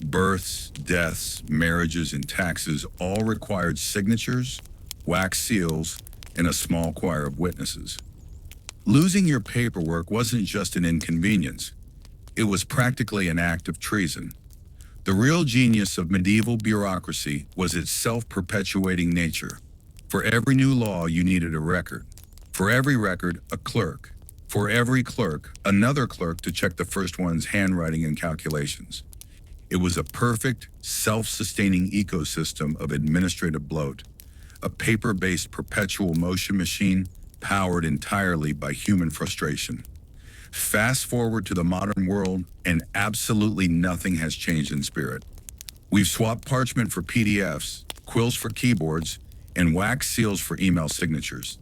Births, deaths, marriages, and taxes all required signatures, wax seals, and a small choir of witnesses. Losing your paperwork wasn't just an inconvenience. It was practically an act of treason. The real genius of medieval bureaucracy was its self-perpetuating nature. For every new law, you needed a record. For every record, a clerk. For every clerk, another clerk to check the first one's handwriting and calculations. It was a perfect, self-sustaining ecosystem of administrative bloat, a paper-based perpetual motion machine powered entirely by human frustration. Fast forward to the modern world, and absolutely nothing has changed in spirit. We've swapped parchment for PDFs, quills for keyboards, and wax seals for email signatures.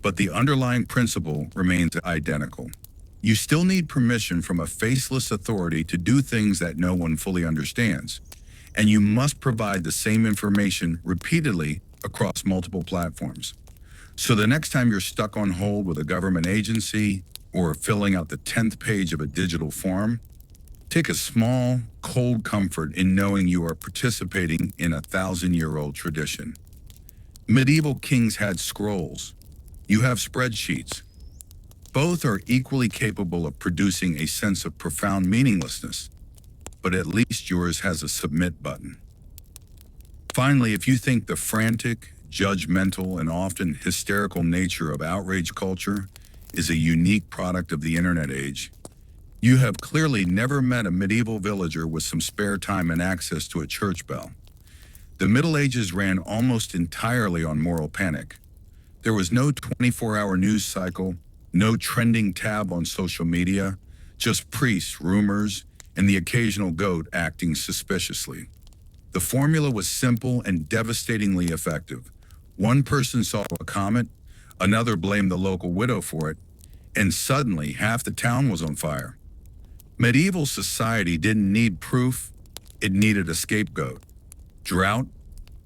But the underlying principle remains identical. You still need permission from a faceless authority to do things that no one fully understands, and you must provide the same information repeatedly across multiple platforms. So the next time you're stuck on hold with a government agency or filling out the 10th page of a digital form, take a small, cold comfort in knowing you are participating in a 1,000-year-old tradition. Medieval kings had scrolls. You have spreadsheets. Both are equally capable of producing a sense of profound meaninglessness, but at least yours has a submit button. Finally, if you think the frantic, judgmental, and often hysterical nature of outrage culture is a unique product of the internet age, you have clearly never met a medieval villager with some spare time and access to a church bell. The Middle Ages ran almost entirely on moral panic. There was no 24-hour news cycle, no trending tab on social media, just priests, rumors, and the occasional goat acting suspiciously. The formula was simple and devastatingly effective. One person saw a comet, another blamed the local widow for it, and suddenly half the town was on fire. Medieval society didn't need proof, it needed a scapegoat. Drought,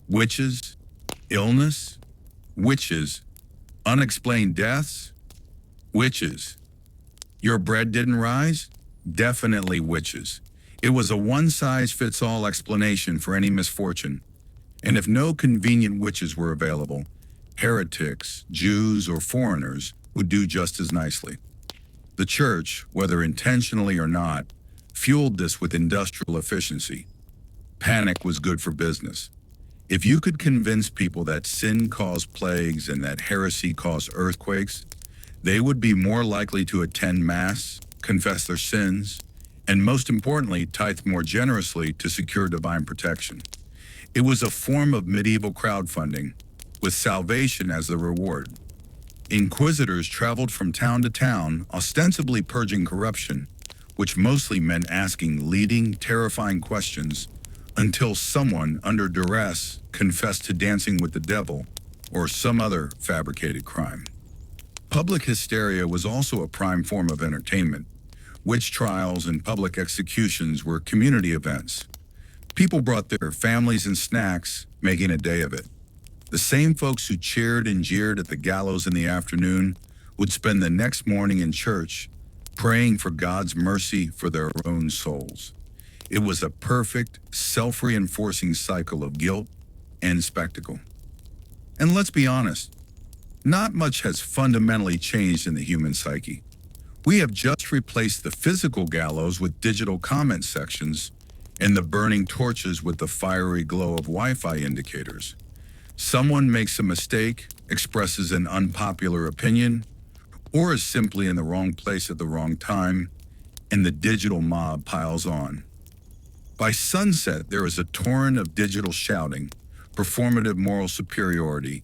witches, illness, witches, unexplained deaths, witches. Your bread didn't rise? Definitely witches. It was a one-size-fits-all explanation for any misfortune. And if no convenient witches were available, heretics, Jews, or foreigners would do just as nicely. The church, whether intentionally or not, fueled this with industrial efficiency. Panic was good for business. If you could convince people that sin caused plagues and that heresy caused earthquakes, they would be more likely to attend Mass, confess their sins, and most importantly, tithe more generously to secure divine protection. It was a form of medieval crowdfunding, with salvation as the reward. Inquisitors traveled from town to town, ostensibly purging corruption, which mostly meant asking leading, terrifying questions until someone, under duress, confessed to dancing with the devil or some other fabricated crime. Public hysteria was also a prime form of entertainment. Witch trials and public executions were community events. People brought their families and snacks, making a day of it. The same folks who cheered and jeered at the gallows in the afternoon would spend the next morning in church praying for God's mercy for their own souls. It was a perfect, self-reinforcing cycle of guilt and spectacle. And let's be honest, not much has fundamentally changed in the human psyche. We have just replaced the physical gallows with digital comment sections and the burning torches with the fiery glow of Wi-Fi indicators. Someone makes a mistake, expresses an unpopular opinion, or is simply in the wrong place at the wrong time, and the digital mob piles on. By sunset, there is a torrent of digital shouting, performative moral superiority,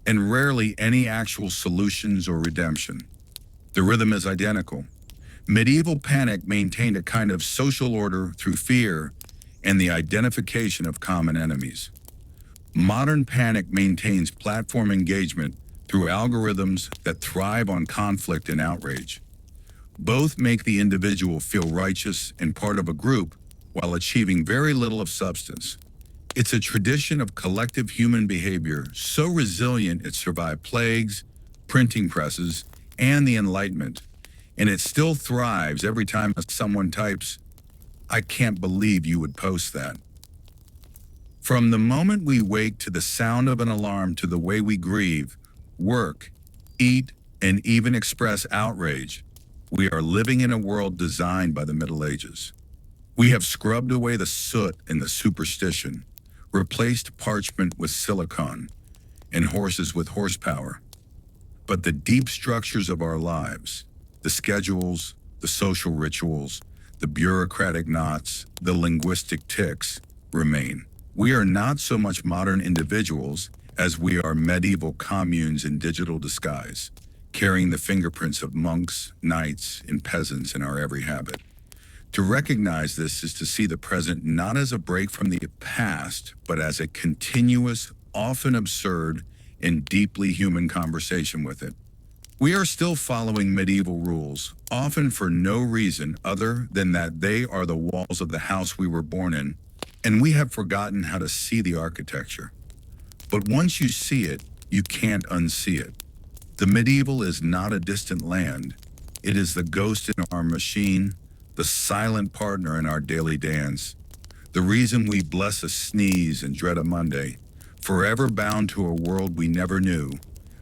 and rarely any actual solutions or redemption. The rhythm is identical. Medieval panic maintained a kind of social order through fear and the identification of common enemies. Modern panic maintains platform engagement through algorithms that thrive on conflict and outrage. Both make the individual feel righteous and part of a group while achieving very little of substance. It's a tradition of collective human behavior so resilient it survived plagues, printing presses, and the Enlightenment, and it still thrives every time someone types, "I can't believe you would post that." From the moment we wake to the sound of an alarm to the way we grieve, work, eat, and even express outrage, we are living in a world designed by the Middle Ages. We have scrubbed away the soot and the superstition, replaced parchment with silicon, and horses with horsepower. But the deep structures of our lives, the schedules, the social rituals, the bureaucratic knots, the linguistic tics, remain. We are not so much modern individuals as we are medieval communes in digital disguise, carrying the fingerprints of monks, knights, and peasants in our every habit. To recognize this is to see the present not as a break from the past, but as a continuous, often absurd, and deeply human conversation with it. We are still following medieval rules, often for no reason other than that they are the walls of the house we were born in, and we have forgotten how to see the architecture. But once you see it, you can't unsee it. The medieval is not a distant land. It is the ghost in our machine, the silent partner in our daily dance, the reason we bless a sneeze and dread a Monday, forever bound to a world we never knew,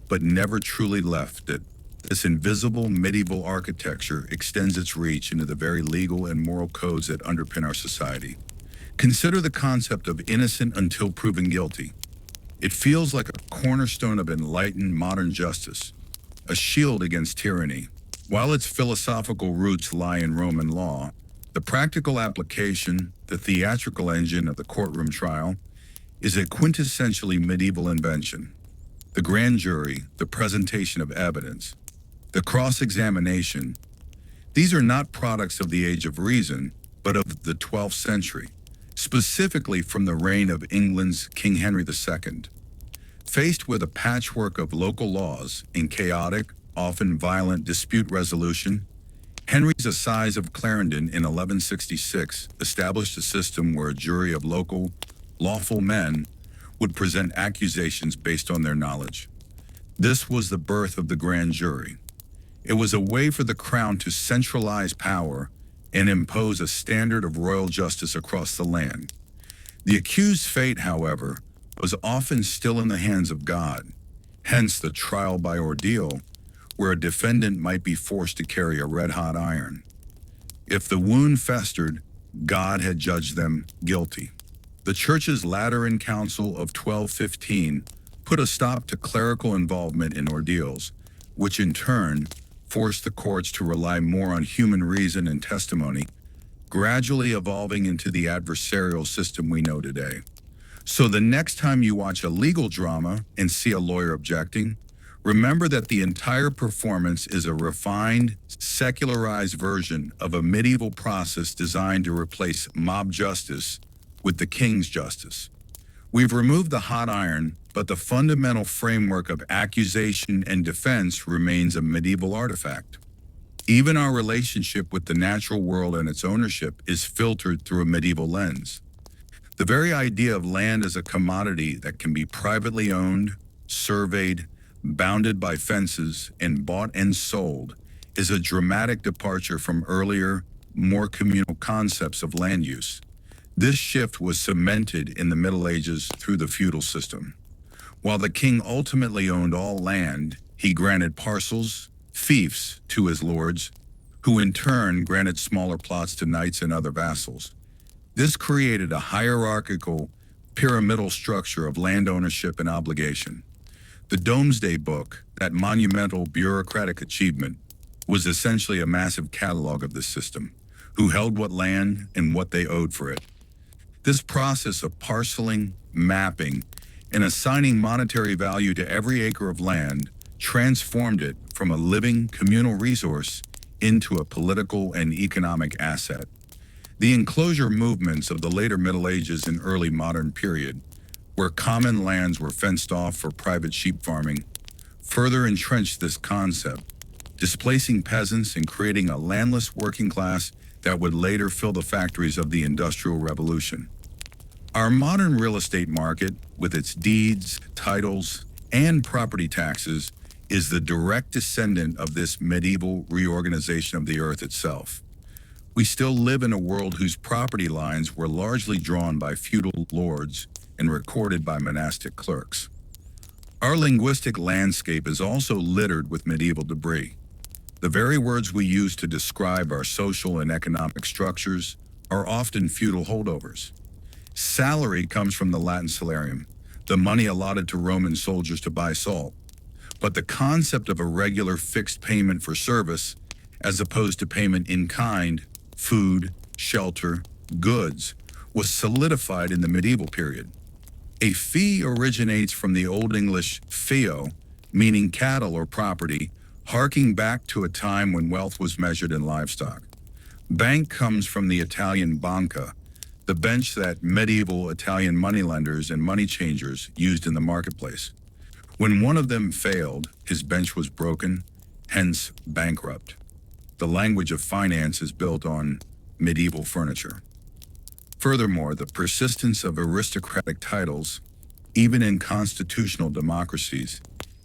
but never truly left it. This invisible medieval architecture extends its reach into the very legal and moral codes that underpin our society. Consider the concept of innocent until proven guilty. It feels like a cornerstone of enlightened modern justice, a shield against tyranny. While its philosophical roots lie in Roman law, the practical application, the theatrical engine of the courtroom trial, is a quintessentially medieval invention. The grand jury, the presentation of evidence, the cross-examination, these are not products of the Age of Reason, but of the 12th century, specifically from the reign of England's King Henry II. Faced with a patchwork of local laws and chaotic, often violent dispute resolution, Henry's Assize of Clarendon in 1166 established a system where a jury of local, lawful men, would present accusations based on their knowledge. This was the birth of the grand jury. It was a way for the crown to centralize power and impose a standard of royal justice across the land. The accused's fate, however, was often still in the hands of God, hence the trial by ordeal, where a defendant might be forced to carry a red-hot iron. If the wound festered, God had judged them guilty. The Church's Lateran Council of 1215 put a stop to clerical involvement in ordeals, which in turn forced the courts to rely more on human reason and testimony, gradually evolving into the adversarial system we know today. So the next time you watch a legal drama and see a lawyer objecting, remember that the entire performance is a refined, secularized version of a medieval process designed to replace mob justice with the king's justice. We've removed the hot iron, but the fundamental framework of accusation and defense remains a medieval artifact. Even our relationship with the natural world and its ownership is filtered through a medieval lens. The very idea of land as a commodity that can be privately owned, surveyed, bounded by fences, and bought and sold is a dramatic departure from earlier, more communal concepts of land use. This shift was cemented in the Middle Ages through the feudal system. While the king ultimately owned all land, he granted parcels, fiefs, to his lords, who in turn granted smaller plots to knights and other vassals. This created a hierarchical, pyramidal structure of land ownership and obligation. The Domesday Book, that monumental bureaucratic achievement, was essentially a massive catalog of this system, who held what land and what they owed for it. This process of parceling, mapping, and assigning monetary value to every acre of land transformed it from a living communal resource into a political and economic asset. The enclosure movements of the later Middle Ages and early modern period, where common lands were fenced off for private sheep farming, further entrenched this concept, displacing peasants and creating a landless working class that would later fill the factories of the Industrial Revolution. Our modern real estate market, with its deeds, titles, and property taxes, is the direct descendant of this medieval reorganization of the earth itself. We still live in a world whose property lines were largely drawn by feudal lords and recorded by monastic clerks. Our linguistic landscape is also littered with medieval debris. The very words we use to describe our social and economic structures are often feudal holdovers. Salary comes from the Latin salarium, the money allotted to Roman soldiers to buy salt. But the concept of a regular fixed payment for service, as opposed to payment in kind, food, shelter, goods, was solidified in the medieval period. A fee originates from the Old English feo, meaning cattle or property, harking back to a time when wealth was measured in livestock. Bank comes from the Italian banca, the bench that medieval Italian moneylenders and money changers used in the marketplace. When one of them failed, his bench was broken, hence bankrupt. The language of finance is built on medieval furniture. Furthermore, the persistence of aristocratic titles, even in constitutional democracies,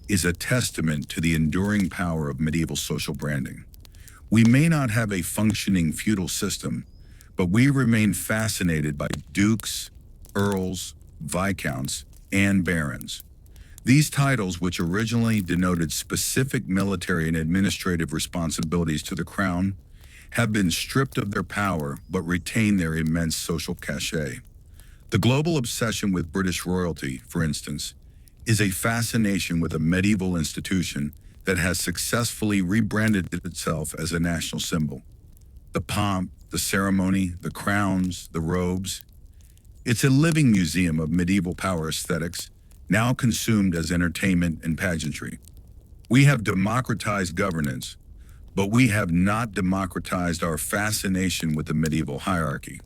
is a testament to the enduring power of medieval social branding. We may not have a functioning feudal system, but we remain fascinated by dukes, earls, viscounts, and barons. These titles, which originally denoted specific military and administrative responsibilities to the crown, have been stripped of their power but retain their immense social cachet. The global obsession with British royalty, for instance, is a fascination with a medieval institution that has successfully rebranded itself as a national symbol. The pomp, the ceremony, the crowns, the robes. It's a living museum of medieval power aesthetics, now consumed as entertainment and pageantry. We have democratized governance, but we have not democratized our fascination with the medieval hierarchy.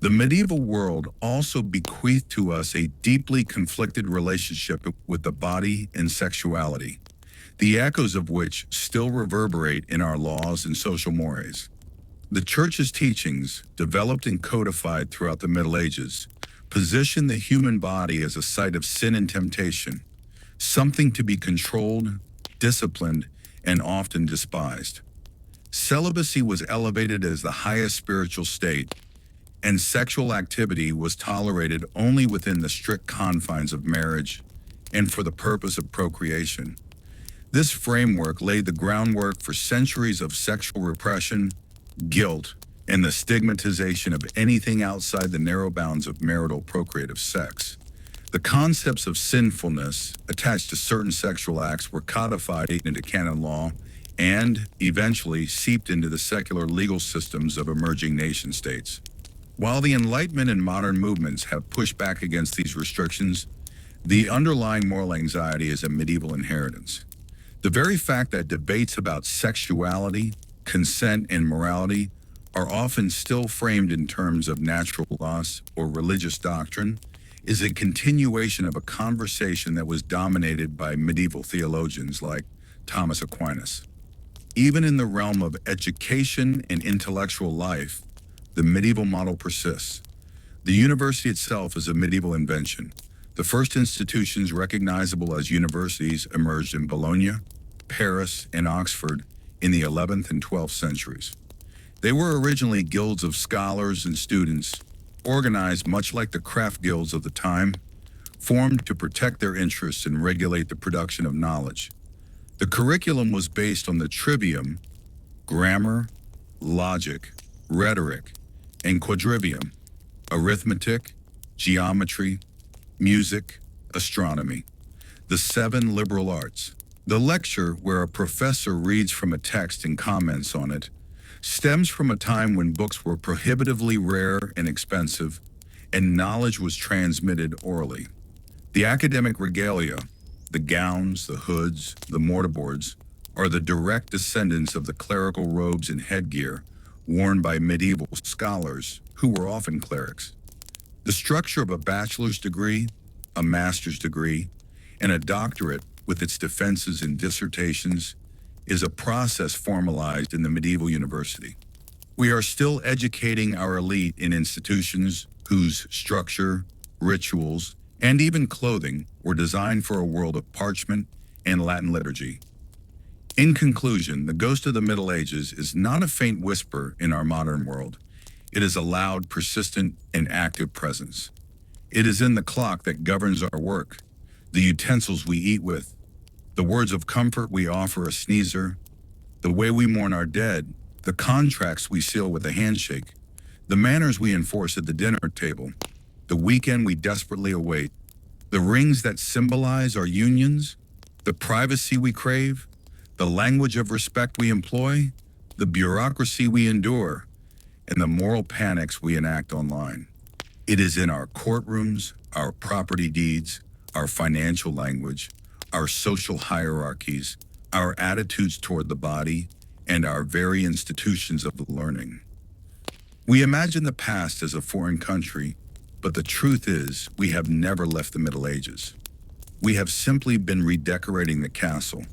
The medieval world also bequeathed to us a deeply conflicted relationship with the body and sexuality, the echoes of which still reverberate in our laws and social mores. The Church's teachings, developed and codified throughout the Middle Ages, positioned the human body as a site of sin and temptation, something to be controlled, disciplined, and often despised. Celibacy was elevated as the highest spiritual state, and sexual activity was tolerated only within the strict confines of marriage and for the purpose of procreation. This framework laid the groundwork for centuries of sexual repression, guilt, and the stigmatization of anything outside the narrow bounds of marital procreative sex. The concepts of sinfulness attached to certain sexual acts were codified into canon law and, eventually, seeped into the secular legal systems of emerging nation-states. While the Enlightenment and modern movements have pushed back against these restrictions, the underlying moral anxiety is a medieval inheritance. The very fact that debates about sexuality, consent, and morality are often still framed in terms of natural laws or religious doctrine is a continuation of a conversation that was dominated by medieval theologians like Thomas Aquinas. Even in the realm of education and intellectual life, the medieval model persists. The university itself is a medieval invention. The first institutions recognizable as universities emerged in Bologna, Paris, and Oxford in the 11th and 12th centuries. They were originally guilds of scholars and students, organized much like the craft guilds of the time, formed to protect their interests and regulate the production of knowledge. The curriculum was based on the trivium, grammar, logic, rhetoric, and quadrivium, arithmetic, geometry, music, astronomy, the 7 liberal arts. The lecture, where a professor reads from a text and comments on it, stems from a time when books were prohibitively rare and expensive, and knowledge was transmitted orally. The academic regalia, the gowns, the hoods, the mortarboards, are the direct descendants of the clerical robes and headgear worn by medieval scholars, who were often clerics. The structure of a bachelor's degree, a master's degree, and a doctorate with its defenses and dissertations is a process formalized in the medieval university. We are still educating our elite in institutions whose structure, rituals, and even clothing were designed for a world of parchment and Latin liturgy. In conclusion, the ghost of the Middle Ages is not a faint whisper in our modern world. It is a loud, persistent, and active presence. It is in the clock that governs our work, the utensils we eat with, the words of comfort we offer a sneezer, the way we mourn our dead, the contracts we seal with a handshake, the manners we enforce at the dinner table, the weekend we desperately await, the rings that symbolize our unions, the privacy we crave, the language of respect we employ, the bureaucracy we endure, and the moral panics we enact online. It is in our courtrooms, our property deeds, our financial language, our social hierarchies, our attitudes toward the body, and our very institutions of learning. We imagine the past as a foreign country, but the truth is we have never left the Middle Ages. We have simply been redecorating the castle,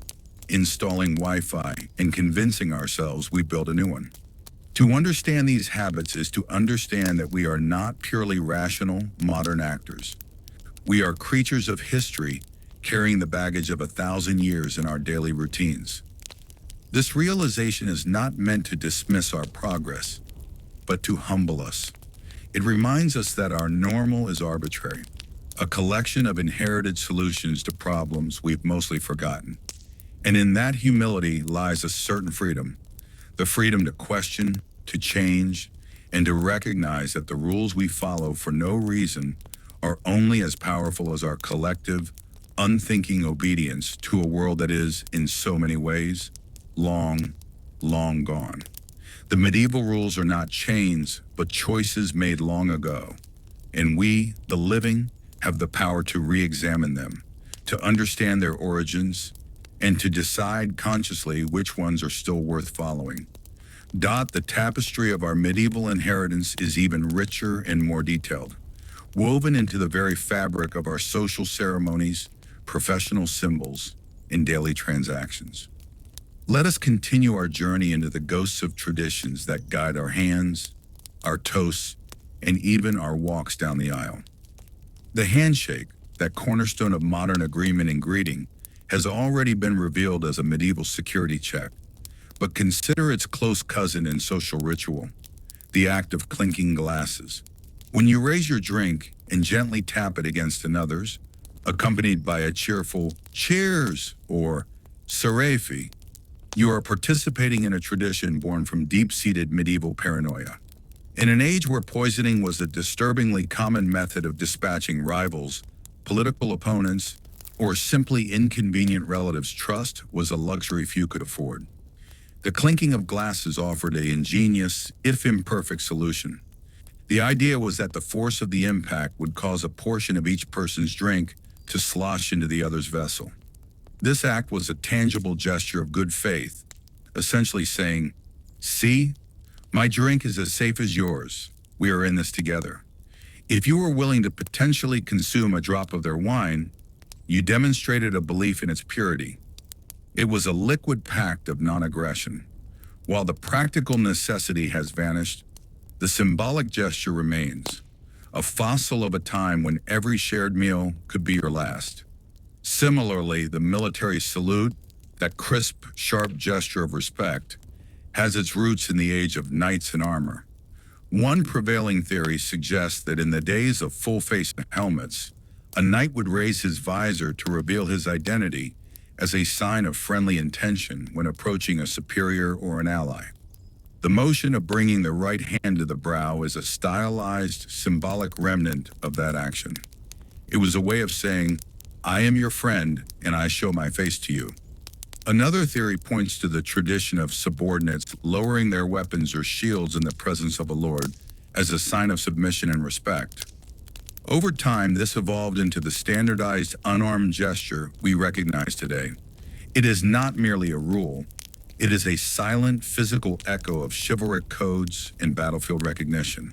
installing Wi-Fi, and convincing ourselves we built a new one. To understand these habits is to understand that we are not purely rational, modern actors. We are creatures of history, carrying the baggage of 1,000 years in our daily routines. This realization is not meant to dismiss our progress, but to humble us. It reminds us that our normal is arbitrary, a collection of inherited solutions to problems we've mostly forgotten. And in that humility lies a certain freedom, the freedom to question, to change, and to recognize that the rules we follow for no reason are only as powerful as our collective, unthinking obedience to a world that is, in so many ways, long, long gone. The medieval rules are not chains, but choices made long ago. And we, the living, have the power to re-examine them, to understand their origins, and to decide consciously which ones are still worth following. The tapestry of our medieval inheritance is even richer and more detailed, woven into the very fabric of our social ceremonies, professional symbols, and daily transactions. Let us continue our journey into the ghosts of traditions that guide our hands, our toasts, and even our walks down the aisle. The handshake, that cornerstone of modern agreement and greeting, has already been revealed as a medieval security check. But consider its close cousin in social ritual, the act of clinking glasses. When you raise your drink and gently tap it against another's, accompanied by a cheerful cheers or serefi, you are participating in a tradition born from deep-seated medieval paranoia. In an age where poisoning was a disturbingly common method of dispatching rivals, political opponents, or simply inconvenient relatives, trust was a luxury few could afford. The clinking of glasses offered an ingenious, if imperfect, solution. The idea was that the force of the impact would cause a portion of each person's drink to slosh into the other's vessel. This act was a tangible gesture of good faith, essentially saying, "See, my drink is as safe as yours. We are in this together." If you were willing to potentially consume a drop of their wine, you demonstrated a belief in its purity. It was a liquid pact of non-aggression. While the practical necessity has vanished, the symbolic gesture remains, a fossil of a time when every shared meal could be your last. Similarly, the military salute, that crisp, sharp gesture of respect, has its roots in the age of knights in armor. One prevailing theory suggests that in the days of full-face helmets, a knight would raise his visor to reveal his identity as a sign of friendly intention when approaching a superior or an ally. The motion of bringing the right hand to the brow is a stylized, symbolic remnant of that action. It was a way of saying, "I am your friend, and I show my face to you." Another theory points to the tradition of subordinates lowering their weapons or shields in the presence of a lord as a sign of submission and respect. Over time, this evolved into the standardized unarmed gesture we recognize today. It is not merely a rule. It is a silent, physical echo of chivalric codes and battlefield recognition.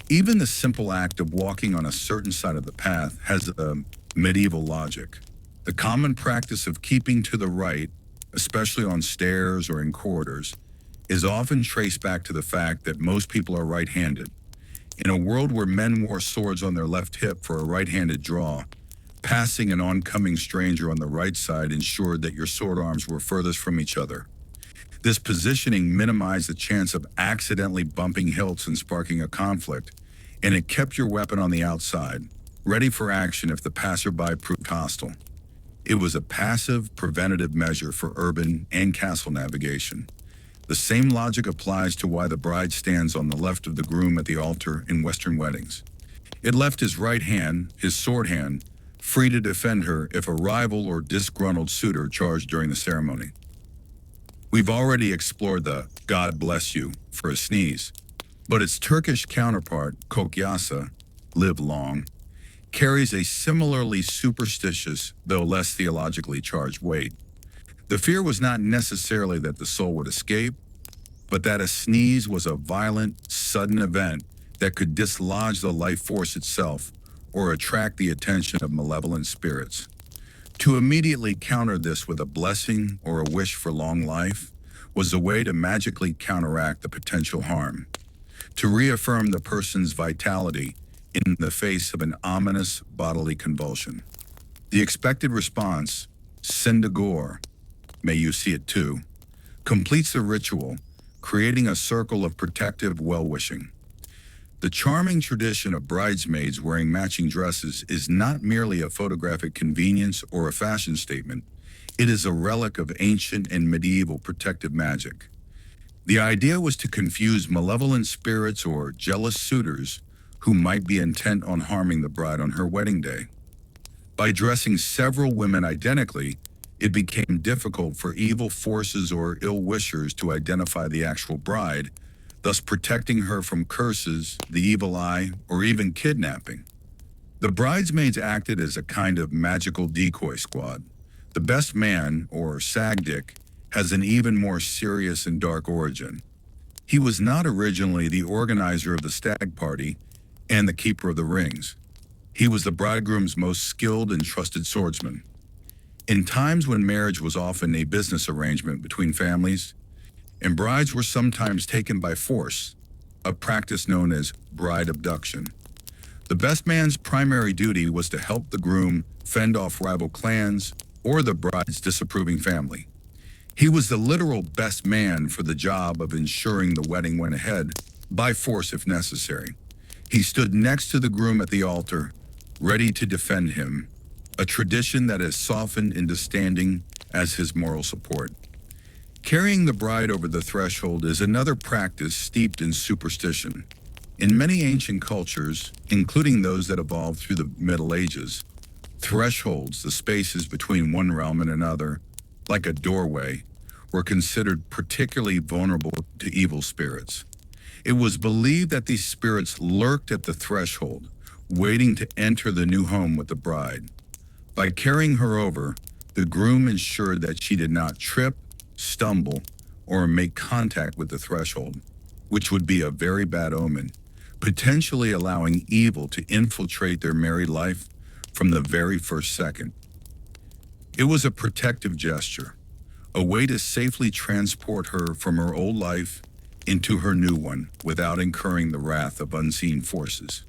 Even the simple act of walking on a certain side of the path has a medieval logic. The common practice of keeping to the right, especially on stairs or in corridors, is often traced back to the fact that most people are right-handed. In a world where men wore swords on their left hip for a right-handed draw, passing an oncoming stranger on the right side ensured that your sword arms were furthest from each other. This positioning minimized the chance of accidentally bumping hilts and sparking a conflict, and it kept your weapon on the outside, ready for action if the passerby proved hostile. It was a passive, preventative measure for urban and castle navigation. The same logic applies to why the bride stands on the left of the groom at the altar in Western weddings. It left his right hand, his sword hand, free to defend her if a rival or disgruntled suitor charged during the ceremony. We've already explored the "God bless you" for a sneeze, but its Turkish counterpart, kokyasa, live long, carries a similarly superstitious, though less theologically charged weight. The fear was not necessarily that the soul would escape, but that a sneeze was a violent, sudden event that could dislodge the life force itself or attract the attention of malevolent spirits. To immediately counter this with a blessing or a wish for long life was a way to magically counteract the potential harm, to reaffirm the person's vitality in the face of an ominous bodily convulsion. The expected response, Sendagor, may you see it too, completes the ritual, creating a circle of protective well-wishing. The charming tradition of bridesmaids wearing matching dresses is not merely a photographic convenience or a fashion statement. It is a relic of ancient and medieval protective magic. The idea was to confuse malevolent spirits or jealous suitors who might be intent on harming the bride on her wedding day. By dressing several women identically, it became difficult for evil forces or ill-wishers to identify the actual bride, thus protecting her from curses, the evil eye, or even kidnapping. The bridesmaids acted as a kind of magical decoy squad. The best man, or sagdik, has an even more serious and dark origin. He was not originally the organizer of the stag party and the keeper of the rings. He was the bridegroom's most skilled and trusted swordsman. In times when marriage was often a business arrangement between families, and brides were sometimes taken by force, a practice known as bride abduction, The best man's primary duty was to help the groom fend off rival clans or the bride's disapproving family. He was the literal best man for the job of ensuring the wedding went ahead, by force if necessary. He stood next to the groom at the altar, ready to defend him, a tradition that has softened into standing as his moral support. Carrying the bride over the threshold is another practice steeped in superstition. In many ancient cultures, including those that evolved through the Middle Ages, thresholds, the spaces between one realm and another, like a doorway, were considered particularly vulnerable to evil spirits. It was believed that these spirits lurked at the threshold, waiting to enter the new home with the bride. By carrying her over, the groom ensured that she did not trip, stumble, or make contact with the threshold, which would be a very bad omen, potentially allowing evil to infiltrate their married life from the very first second. It was a protective gesture, a way to safely transport her from her old life into her new one without incurring the wrath of unseen forces.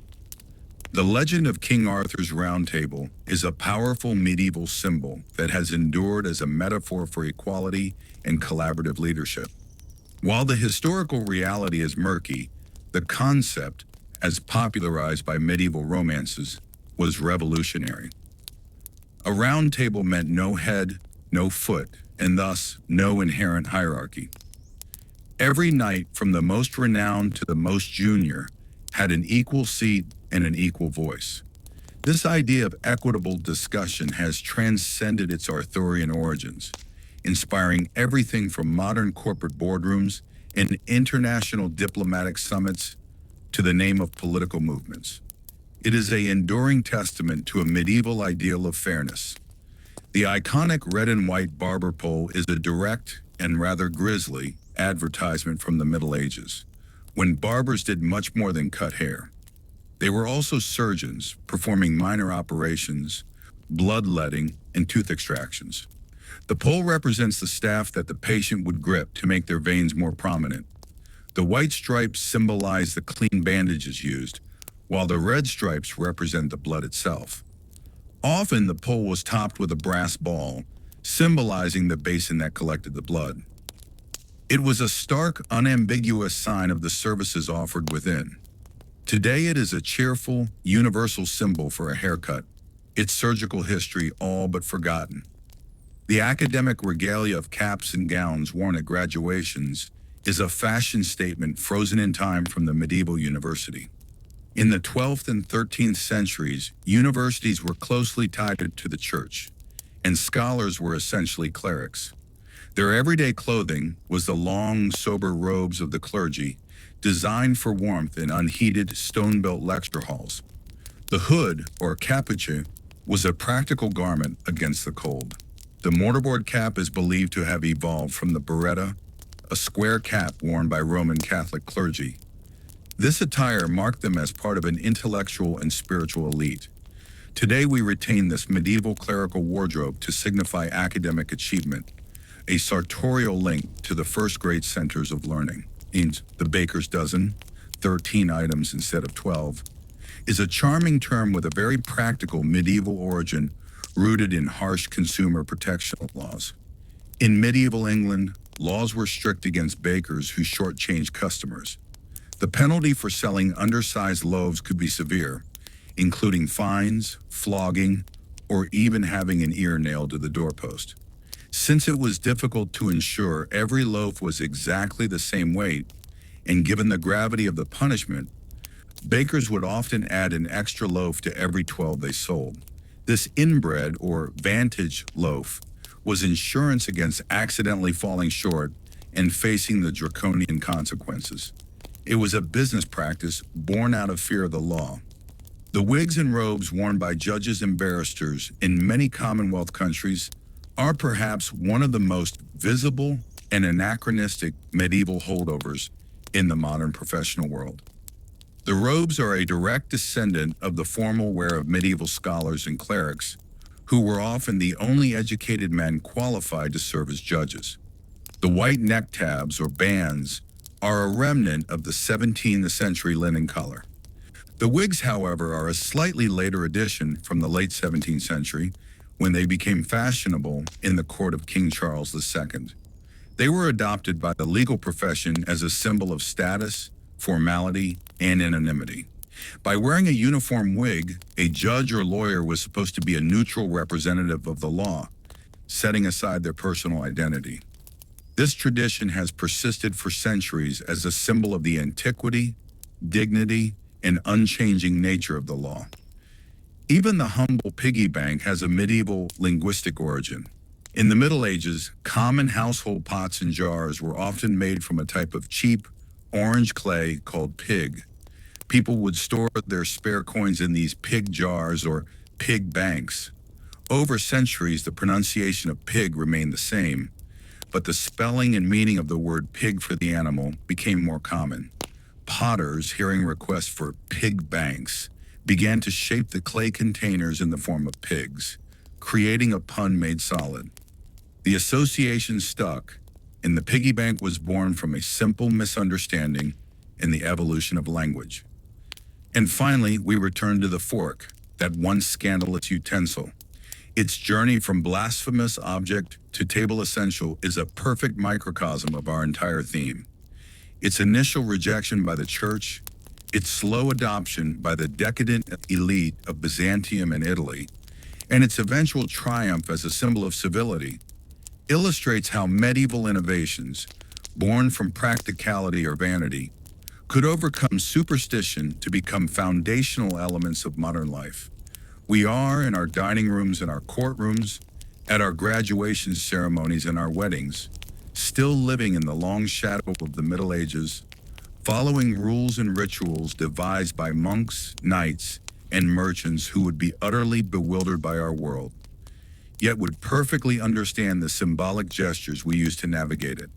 The legend of King Arthur's Round Table is a powerful medieval symbol that has endured as a metaphor for equality and collaborative leadership. While the historical reality is murky, the concept, as popularized by medieval romances, was revolutionary. A round table meant no head, no foot, and thus no inherent hierarchy. Every knight, from the most renowned to the most junior, had an equal seat and an equal voice. This idea of equitable discussion has transcended its Arthurian origins, inspiring everything from modern corporate boardrooms and international diplomatic summits to the name of political movements. It is an enduring testament to a medieval ideal of fairness. The iconic red and white barber pole is a direct and rather grisly advertisement from the Middle Ages, when barbers did much more than cut hair. They were also surgeons performing minor operations, bloodletting, and tooth extractions. The pole represents the staff that the patient would grip to make their veins more prominent. The white stripes symbolize the clean bandages used, while the red stripes represent the blood itself. Often the pole was topped with a brass ball, symbolizing the basin that collected the blood. It was a stark, unambiguous sign of the services offered within. Today it is a cheerful, universal symbol for a haircut, its surgical history all but forgotten. The academic regalia of caps and gowns worn at graduations is a fashion statement frozen in time from the medieval university. In the 12th and 13th centuries, universities were closely tied to the church, and scholars were essentially clerics. Their everyday clothing was the long, sober robes of the clergy, designed for warmth in unheated, stone-built lecture halls. The hood, or capuchin, was a practical garment against the cold. The mortarboard cap is believed to have evolved from the biretta, a square cap worn by Roman Catholic clergy. This attire marked them as part of an intellectual and spiritual elite. Today we retain this medieval clerical wardrobe to signify academic achievement, a sartorial link to the first great centers of learning. The baker's dozen, 13 items instead of 12, is a charming term with a very practical medieval origin rooted in harsh consumer protection laws. In medieval England, laws were strict against bakers who shortchanged customers. The penalty for selling undersized loaves could be severe, including fines, flogging, or even having an ear nailed to the doorpost. Since it was difficult to ensure every loaf was exactly the same weight, and given the gravity of the punishment, bakers would often add an extra loaf to every 12 they sold. This inbred or vantage loaf was insurance against accidentally falling short and facing the draconian consequences. It was a business practice born out of fear of the law. The wigs and robes worn by judges and barristers in many Commonwealth countries are perhaps one of the most visible and anachronistic medieval holdovers in the modern professional world. The robes are a direct descendant of the formal wear of medieval scholars and clerics, who were often the only educated men qualified to serve as judges. The white neck tabs or bands are a remnant of the 17th century linen collar. The wigs, however, are a slightly later addition from the late 17th century when they became fashionable in the court of King Charles II. They were adopted by the legal profession as a symbol of status, formality, and anonymity. By wearing a uniform wig, a judge or lawyer was supposed to be a neutral representative of the law, setting aside their personal identity. This tradition has persisted for centuries as a symbol of the antiquity, dignity, and unchanging nature of the law. Even the humble piggy bank has a medieval linguistic origin. In the Middle Ages, common household pots and jars were often made from a type of cheap, orange clay called pig. People would store their spare coins in these pig jars or pig banks. Over centuries, the pronunciation of pig remained the same, but the spelling and meaning of the word pig for the animal became more common. Potters, hearing requests for pig banks, began to shape the clay containers in the form of pigs, creating a pun made solid. The association stuck, and the piggy bank was born from a simple misunderstanding in the evolution of language. And finally, we return to the fork, that once scandalous utensil. Its journey from blasphemous object to table essential is a perfect microcosm of our entire theme. Its initial rejection by the church, its slow adoption by the decadent elite of Byzantium and Italy, and its eventual triumph as a symbol of civility, illustrates how medieval innovations, born from practicality or vanity, could overcome superstition to become foundational elements of modern life. We are, in our dining rooms and our courtrooms, at our graduation ceremonies and our weddings, still living in the long shadow of the Middle Ages, following rules and rituals devised by monks, knights, and merchants who would be utterly bewildered by our world, yet would perfectly understand the symbolic gestures we use to navigate it.